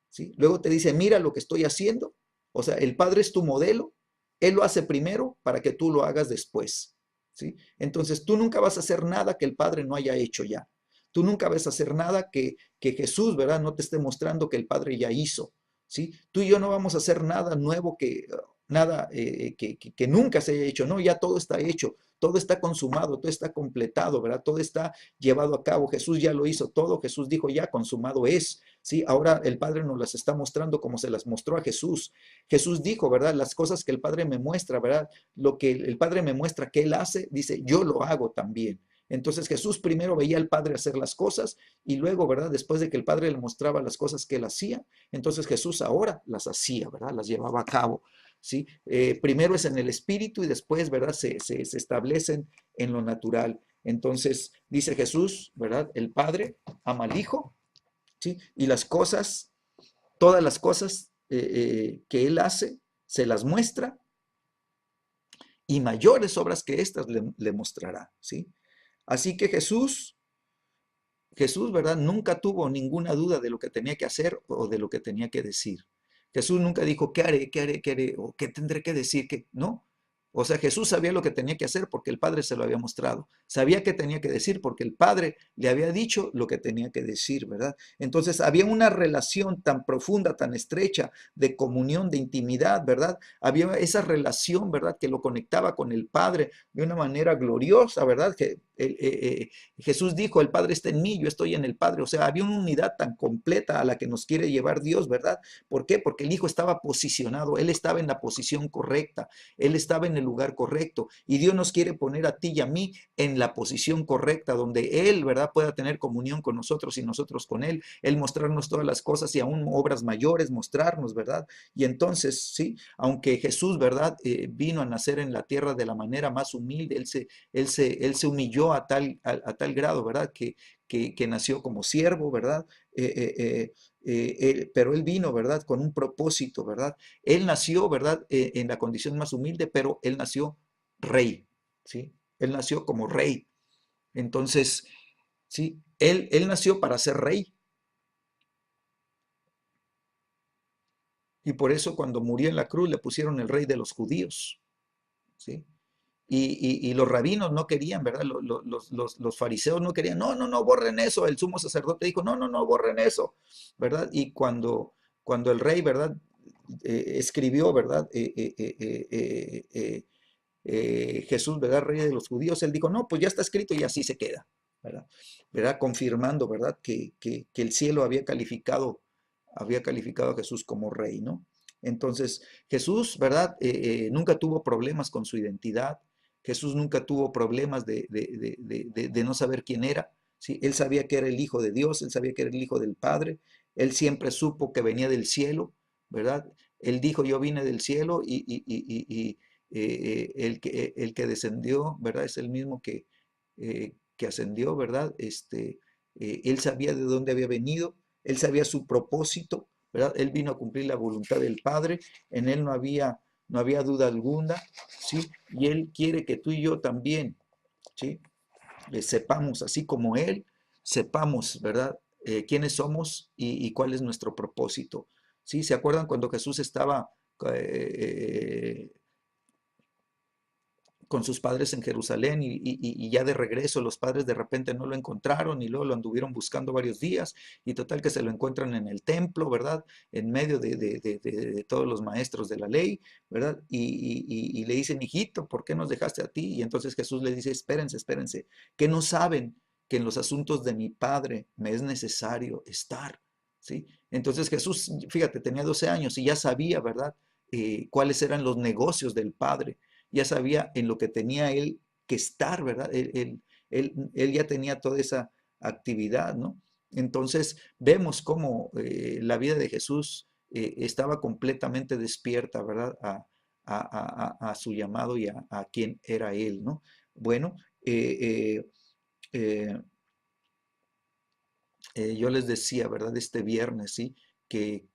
¿sí? Luego te dice, mira lo que estoy haciendo. O sea, el Padre es tu modelo, Él lo hace primero para que tú lo hagas después, ¿sí? Entonces, tú nunca vas a hacer nada que el Padre no haya hecho ya. Tú nunca vas a hacer nada que Jesús, ¿verdad? No te esté mostrando que el Padre ya hizo, ¿sí? Tú y yo no vamos a hacer nada nuevo nada que nunca se haya hecho, no, ya todo está hecho, todo está consumado, todo está completado, ¿verdad? Todo está llevado a cabo, Jesús ya lo hizo todo, Jesús dijo ya consumado es, ¿sí? Ahora el Padre nos las está mostrando como se las mostró a Jesús. Jesús dijo, ¿verdad? Las cosas que el Padre me muestra, ¿verdad? Lo que el Padre me muestra que Él hace, dice, yo lo hago también. Entonces Jesús primero veía al Padre hacer las cosas y luego, ¿verdad? Después de que el Padre le mostraba las cosas que Él hacía, entonces Jesús ahora las hacía, ¿verdad? Las llevaba a cabo, ¿sí? Primero es en el Espíritu y después, ¿verdad? Se establecen en lo natural. Entonces dice Jesús, ¿verdad? El Padre ama al Hijo, ¿sí? Y las cosas, todas las cosas que Él hace, se las muestra y mayores obras que éstas le mostrará, ¿sí? Así que Jesús, ¿verdad? Nunca tuvo ninguna duda de lo que tenía que hacer o de lo que tenía que decir. Jesús nunca dijo, ¿qué haré? ¿Qué haré? ¿Qué haré? ¿O qué tendré que decir? ¿Qué? No. O sea, Jesús sabía lo que tenía que hacer porque el Padre se lo había mostrado. Sabía qué tenía que decir porque el Padre le había dicho lo que tenía que decir, ¿verdad? Entonces había una relación tan profunda, tan estrecha de comunión, de intimidad, ¿verdad? Había esa relación, ¿verdad? Que lo conectaba con el Padre de una manera gloriosa, ¿verdad? Que Jesús dijo, el Padre está en mí, yo estoy en el Padre. O sea, había una unidad tan completa a la que nos quiere llevar Dios, ¿verdad? ¿Por qué? Porque el Hijo estaba posicionado, Él estaba en la posición correcta, Él estaba en el lugar correcto. Y Dios nos quiere poner a ti y a mí en la posición correcta, donde Él, ¿verdad?, pueda tener comunión con nosotros y nosotros con Él, Él mostrarnos todas las cosas y aún obras mayores mostrarnos, ¿verdad? Y entonces, sí, aunque Jesús, ¿verdad?, vino a nacer en la tierra de la manera más humilde, él se humilló a tal grado, ¿verdad? Que nació como siervo, ¿verdad? Pero él vino, ¿verdad? Con un propósito, ¿verdad? Él nació, ¿verdad? En la condición más humilde, pero él nació rey, ¿sí? Él nació como rey. Entonces, ¿sí? Él nació para ser rey. Y por eso cuando murió en la cruz le pusieron el rey de los judíos, ¿sí? Y los rabinos no querían, ¿verdad? Los fariseos no querían, no, no, no, borren eso. El sumo sacerdote dijo, no, no, no, borren eso, ¿verdad? Y cuando el rey, ¿verdad? Escribió, ¿verdad? Jesús, ¿verdad? Rey de los judíos, él dijo, no, pues ya está escrito y así se queda, ¿verdad? ¿Verdad? Confirmando, ¿verdad? Que el cielo había calificado a Jesús como rey, ¿no? Entonces, Jesús, ¿verdad? Nunca tuvo problemas con su identidad. Jesús nunca tuvo problemas de no saber quién era. ¿Sí? Él sabía que era el Hijo de Dios, él sabía que era el Hijo del Padre. Él siempre supo que venía del cielo, ¿verdad? Él dijo, yo vine del cielo el que descendió, ¿verdad? Es el mismo que ascendió, ¿verdad? Él sabía de dónde había venido, él sabía su propósito, ¿verdad? Él vino a cumplir la voluntad del Padre, en él no había duda alguna, ¿sí? Y él quiere que tú y yo también, ¿sí? Sepamos, así como él, sepamos, ¿verdad? Quiénes somos y cuál es nuestro propósito, ¿sí? ¿Se acuerdan cuando Jesús estaba con sus padres en Jerusalén y ya de regreso los padres de repente no lo encontraron y luego lo anduvieron buscando varios días y total que se lo encuentran en el templo, ¿verdad? En medio de todos los maestros de la ley, ¿verdad? Y le dicen, hijito, ¿por qué nos dejaste a ti? Y entonces Jesús le dice, espérense, espérense, que no saben que en los asuntos de mi Padre me es necesario estar, ¿sí? Entonces Jesús, fíjate, tenía 12 años y ya sabía, ¿verdad? Cuáles eran los negocios del Padre, ya sabía en lo que tenía él que estar, ¿verdad? Él ya tenía toda esa actividad, ¿no? Entonces vemos cómo la vida de Jesús estaba completamente despierta, ¿verdad? A su llamado y a quién era él, ¿no? Bueno, eh, eh, yo les decía, ¿verdad? Este viernes, ¿sí? Que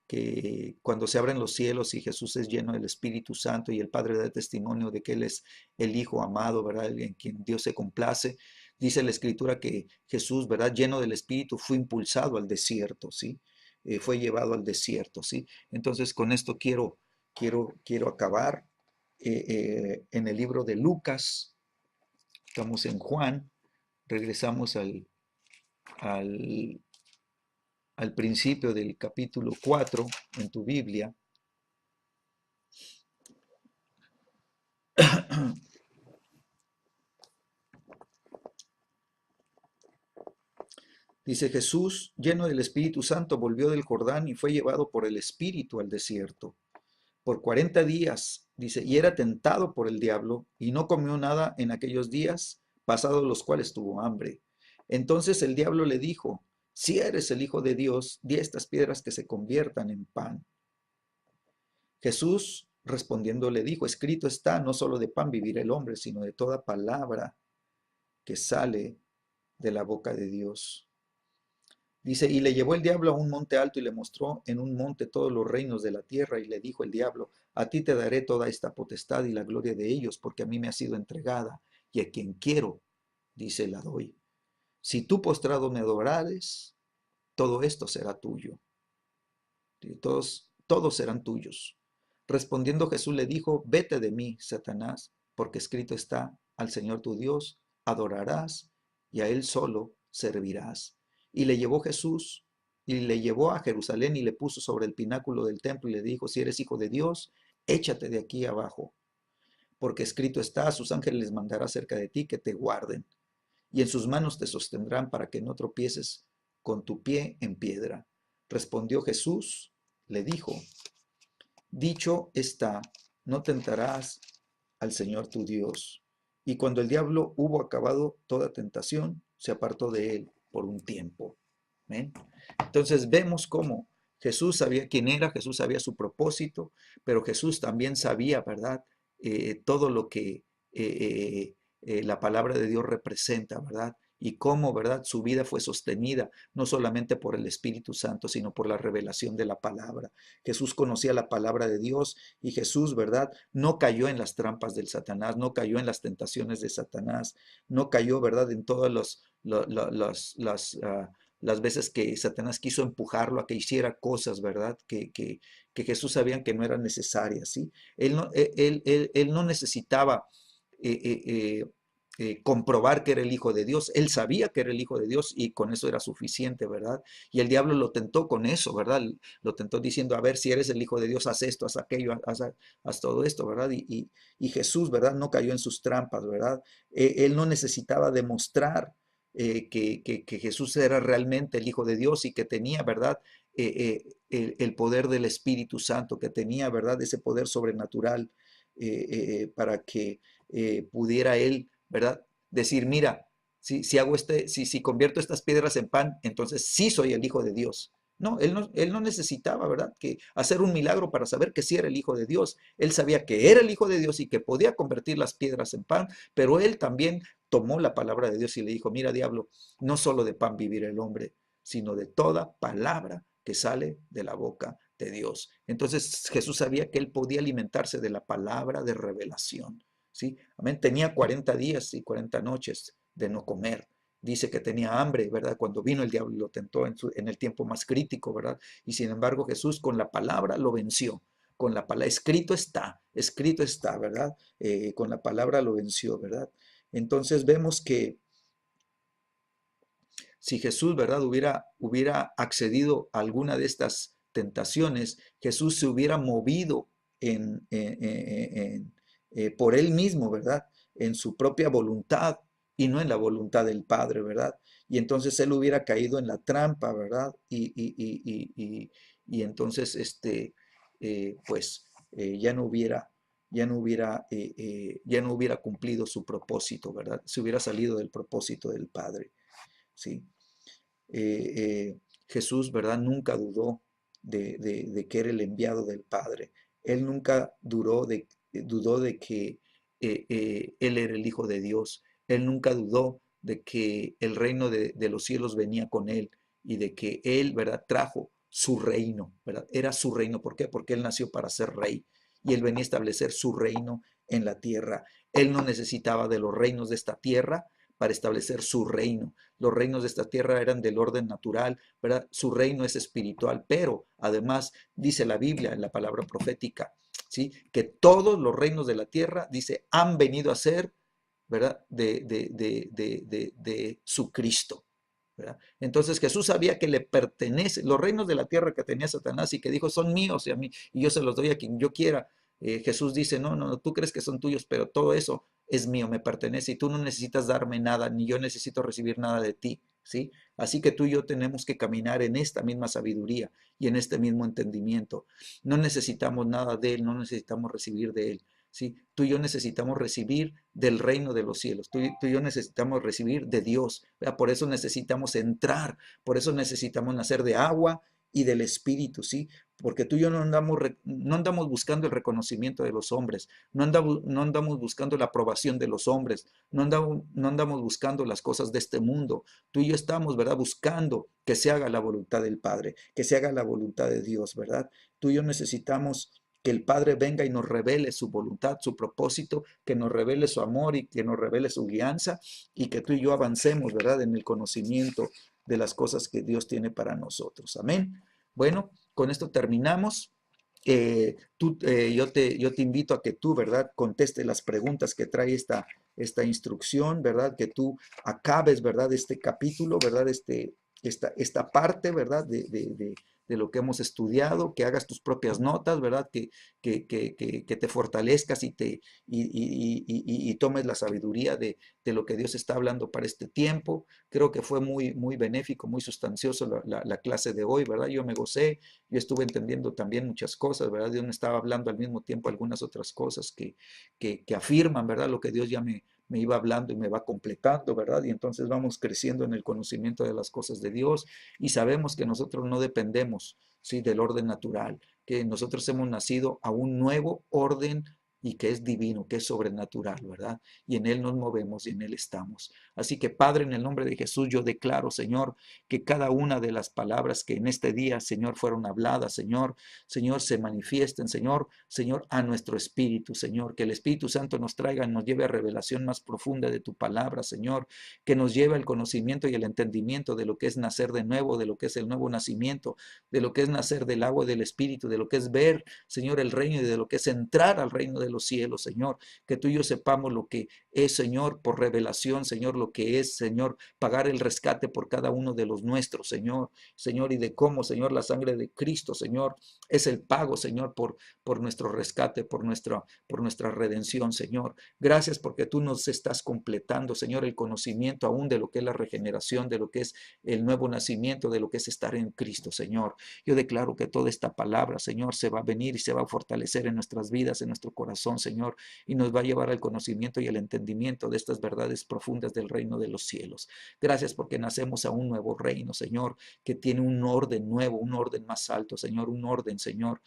cuando se abren los cielos y Jesús es lleno del Espíritu Santo y el Padre da testimonio de que Él es el Hijo amado, ¿verdad? En quien Dios se complace, dice la Escritura que Jesús, ¿verdad? Lleno del Espíritu, fue impulsado al desierto, ¿sí? Fue llevado al desierto, ¿sí? Entonces, con esto quiero acabar en el libro de Lucas. Estamos en Juan, regresamos al al principio del capítulo 4 en tu Biblia, dice Jesús, lleno del Espíritu Santo, volvió del Jordán y fue llevado por el Espíritu al desierto. Por 40 días, dice, y era tentado por el diablo y no comió nada en aquellos días, pasados los cuales tuvo hambre. Entonces el diablo le dijo, si eres el Hijo de Dios, di a estas piedras que se conviertan en pan. Jesús respondiendo le dijo, escrito está, no solo de pan vivirá el hombre, sino de toda palabra que sale de la boca de Dios. Dice, y le llevó el diablo a un monte alto y le mostró en un monte todos los reinos de la tierra y le dijo el diablo, a ti te daré toda esta potestad y la gloria de ellos, porque a mí me ha sido entregada y a quien quiero, dice, la doy. Si tú postrado me adorares, todo esto será tuyo. Todos serán tuyos. Respondiendo Jesús le dijo, vete de mí, Satanás, porque escrito está, al Señor tu Dios adorarás y a Él solo servirás. Y le llevó Jesús y le llevó a Jerusalén y le puso sobre el pináculo del templo y le dijo, si eres hijo de Dios, échate de aquí abajo, porque escrito está, a sus ángeles les mandará cerca de ti que te guarden y en sus manos te sostendrán para que no tropieces con tu pie en piedra. Respondió Jesús, le dijo, dicho está, no tentarás al Señor tu Dios. Y cuando el diablo hubo acabado toda tentación, se apartó de él por un tiempo. ¿Ven? Entonces vemos cómo Jesús sabía quién era, Jesús sabía su propósito, pero Jesús también sabía, ¿verdad? Todo lo que la palabra de Dios representa, ¿verdad? Y cómo, ¿verdad? Su vida fue sostenida no solamente por el Espíritu Santo, sino por la revelación de la palabra. Jesús conocía la palabra de Dios y Jesús, ¿verdad? No cayó en las trampas del Satanás, no cayó en las tentaciones de Satanás, no cayó, ¿verdad? En todas las veces que Satanás quiso empujarlo a que hiciera cosas, ¿verdad? Que Jesús sabía que no eran necesarias, ¿sí? Él no necesitaba eh, eh, eh, comprobar que era el Hijo de Dios. Él sabía que era el Hijo de Dios y con eso era suficiente, ¿verdad? Y el diablo lo tentó con eso, ¿verdad? Lo tentó diciendo, a ver, si eres el Hijo de Dios, haz esto, haz aquello, haz todo esto, ¿verdad? Y Jesús, ¿verdad? No cayó en sus trampas, ¿verdad? Él no necesitaba demostrar que Jesús era realmente el Hijo de Dios y que tenía, ¿verdad? El poder del Espíritu Santo, que tenía, ¿verdad? Ese poder sobrenatural para que pudiera él, ¿verdad? Decir, mira, si hago si convierto estas piedras en pan, entonces sí soy el Hijo de Dios. No, él no necesitaba, ¿verdad? Que hacer un milagro para saber que sí era el Hijo de Dios. Él sabía que era el Hijo de Dios y que podía convertir las piedras en pan, pero él también tomó la palabra de Dios y le dijo, mira, diablo, no solo de pan vivirá el hombre, sino de toda palabra que sale de la boca de Dios. Entonces Jesús sabía que él podía alimentarse de la palabra de revelación. ¿Sí? Amén. Tenía 40 días y 40 noches de no comer. Dice que tenía hambre, ¿verdad? Cuando vino el diablo y lo tentó en el tiempo más crítico, ¿verdad? Y sin embargo Jesús con la palabra lo venció. Con la palabra, escrito está, ¿verdad? Con la palabra lo venció, ¿verdad? Entonces vemos que si Jesús, ¿verdad? Hubiera accedido a alguna de estas tentaciones, Jesús se hubiera movido por él mismo, ¿verdad? En su propia voluntad y no en la voluntad del Padre, ¿verdad? Y entonces él hubiera caído en la trampa, ¿verdad? Y entonces, pues, ya no hubiera cumplido su propósito, ¿verdad? Se hubiera salido del propósito del Padre, ¿sí? Jesús, ¿verdad? Nunca dudó de que era el enviado del Padre. Él nunca dudó de que Él era el Hijo de Dios. Él nunca dudó de que el reino de los cielos venía con Él y de que Él, ¿verdad? Trajo su reino, ¿verdad? Era su reino. ¿Por qué? Porque Él nació para ser rey y Él venía a establecer su reino en la tierra. Él no necesitaba de los reinos de esta tierra para establecer su reino. Los reinos de esta tierra eran del orden natural, ¿verdad? Su reino es espiritual, pero además dice la Biblia en la palabra profética, ¿sí? Que todos los reinos de la tierra, dice, han venido a ser, ¿verdad? De su Cristo, ¿verdad? Entonces Jesús sabía que le pertenece, los reinos de la tierra que tenía Satanás y que dijo, son míos y a mí, y yo se los doy a quien yo quiera. Jesús dice, no, no, no, tú crees que son tuyos, pero todo eso es mío, me pertenece y tú no necesitas darme nada, ni yo necesito recibir nada de ti, ¿sí? Así que tú y yo tenemos que caminar en esta misma sabiduría y en este mismo entendimiento. No necesitamos nada de Él, no necesitamos recibir de Él, ¿sí? Tú y yo necesitamos recibir del reino de los cielos, tú y yo necesitamos recibir de Dios, ¿verdad? Por eso necesitamos entrar, por eso necesitamos nacer de agua y del Espíritu, ¿sí? Porque tú y yo no andamos buscando el reconocimiento de los hombres, no andamos buscando la aprobación de los hombres, no andamos buscando las cosas de este mundo. Tú y yo estamos, ¿verdad? Buscando que se haga la voluntad del Padre, que se haga la voluntad de Dios, ¿verdad? Tú y yo necesitamos que el Padre venga y nos revele su voluntad, su propósito, que nos revele su amor y que nos revele su guianza y que tú y yo avancemos, ¿verdad? En el conocimiento de las cosas que Dios tiene para nosotros. Amén. Bueno, con esto terminamos. Yo te invito a que tú, ¿verdad? Conteste las preguntas que trae esta instrucción, ¿verdad? Que tú acabes, ¿verdad? Este capítulo, ¿verdad? Esta parte, ¿verdad? De de lo que hemos estudiado, que hagas tus propias notas, ¿verdad? Que te fortalezcas y tomes la sabiduría de lo que Dios está hablando para este tiempo. Creo que fue muy benéfico, muy sustancioso la clase de hoy, ¿verdad? Yo me gocé, yo estuve entendiendo también muchas cosas, ¿verdad? Dios me estaba hablando al mismo tiempo algunas otras cosas que afirman, ¿verdad? Lo que Dios ya me iba hablando y me va completando, ¿verdad? Y entonces vamos creciendo en el conocimiento de las cosas de Dios y sabemos que nosotros no dependemos, ¿sí? Del orden natural, que nosotros hemos nacido a un nuevo orden y que es divino, que es sobrenatural, ¿verdad? Y en Él nos movemos y en Él estamos. Así que, Padre, en el nombre de Jesús, yo declaro, Señor, que cada una de las palabras que en este día, Señor, fueron habladas, Señor, se manifiesten, Señor, a nuestro espíritu, Señor, que el Espíritu Santo nos traiga, nos lleve a revelación más profunda de tu palabra, Señor, que nos lleve al conocimiento y el entendimiento de lo que es nacer de nuevo, de lo que es el nuevo nacimiento, de lo que es nacer del agua y del Espíritu, de lo que es ver, Señor, el reino y de lo que es entrar al reino de los cielos, Señor, que tú y yo sepamos lo que es, Señor, por revelación, Señor, lo que es, Señor, pagar el rescate por cada uno de los nuestros, Señor, y de cómo, Señor, la sangre de Cristo, Señor, es el pago, Señor, por nuestro rescate, por nuestra redención, Señor. Gracias porque tú nos estás completando, Señor, el conocimiento aún de lo que es la regeneración, de lo que es el nuevo nacimiento, de lo que es estar en Cristo, Señor. Yo declaro que toda esta palabra, Señor, se va a venir y se va a fortalecer en nuestras vidas, en nuestro corazón, Señor, y nos va a llevar al conocimiento y el entendimiento de estas verdades profundas del reino de los cielos. Gracias porque nacemos a un nuevo reino, Señor, que tiene un orden nuevo, un orden más alto, Señor, un orden, Señor,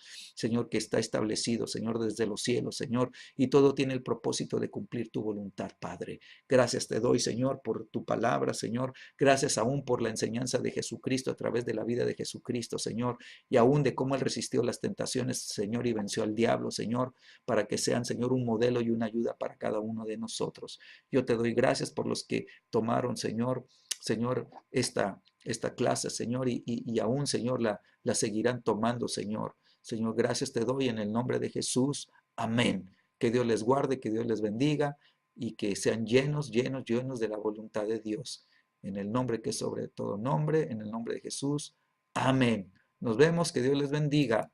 que está establecido, Señor, desde los cielos, Señor, y todo tiene el propósito de cumplir tu voluntad, Padre. Gracias te doy, Señor, por tu palabra, Señor. Gracias aún por la enseñanza de Jesucristo a través de la vida de Jesucristo, Señor, y aún de cómo Él resistió las tentaciones, Señor, y venció al diablo, Señor, para que sean, Señor, un modelo y una ayuda para cada uno de nosotros. Yo te doy gracias por los que tomaron, Señor, esta clase, Señor, y aún, Señor, la seguirán tomando, Señor. Señor, gracias te doy en el nombre de Jesús. Amén. Que Dios les guarde, que Dios les bendiga y que sean llenos de la voluntad de Dios. En el nombre que es sobre todo nombre, en el nombre de Jesús. Amén. Nos vemos, que Dios les bendiga.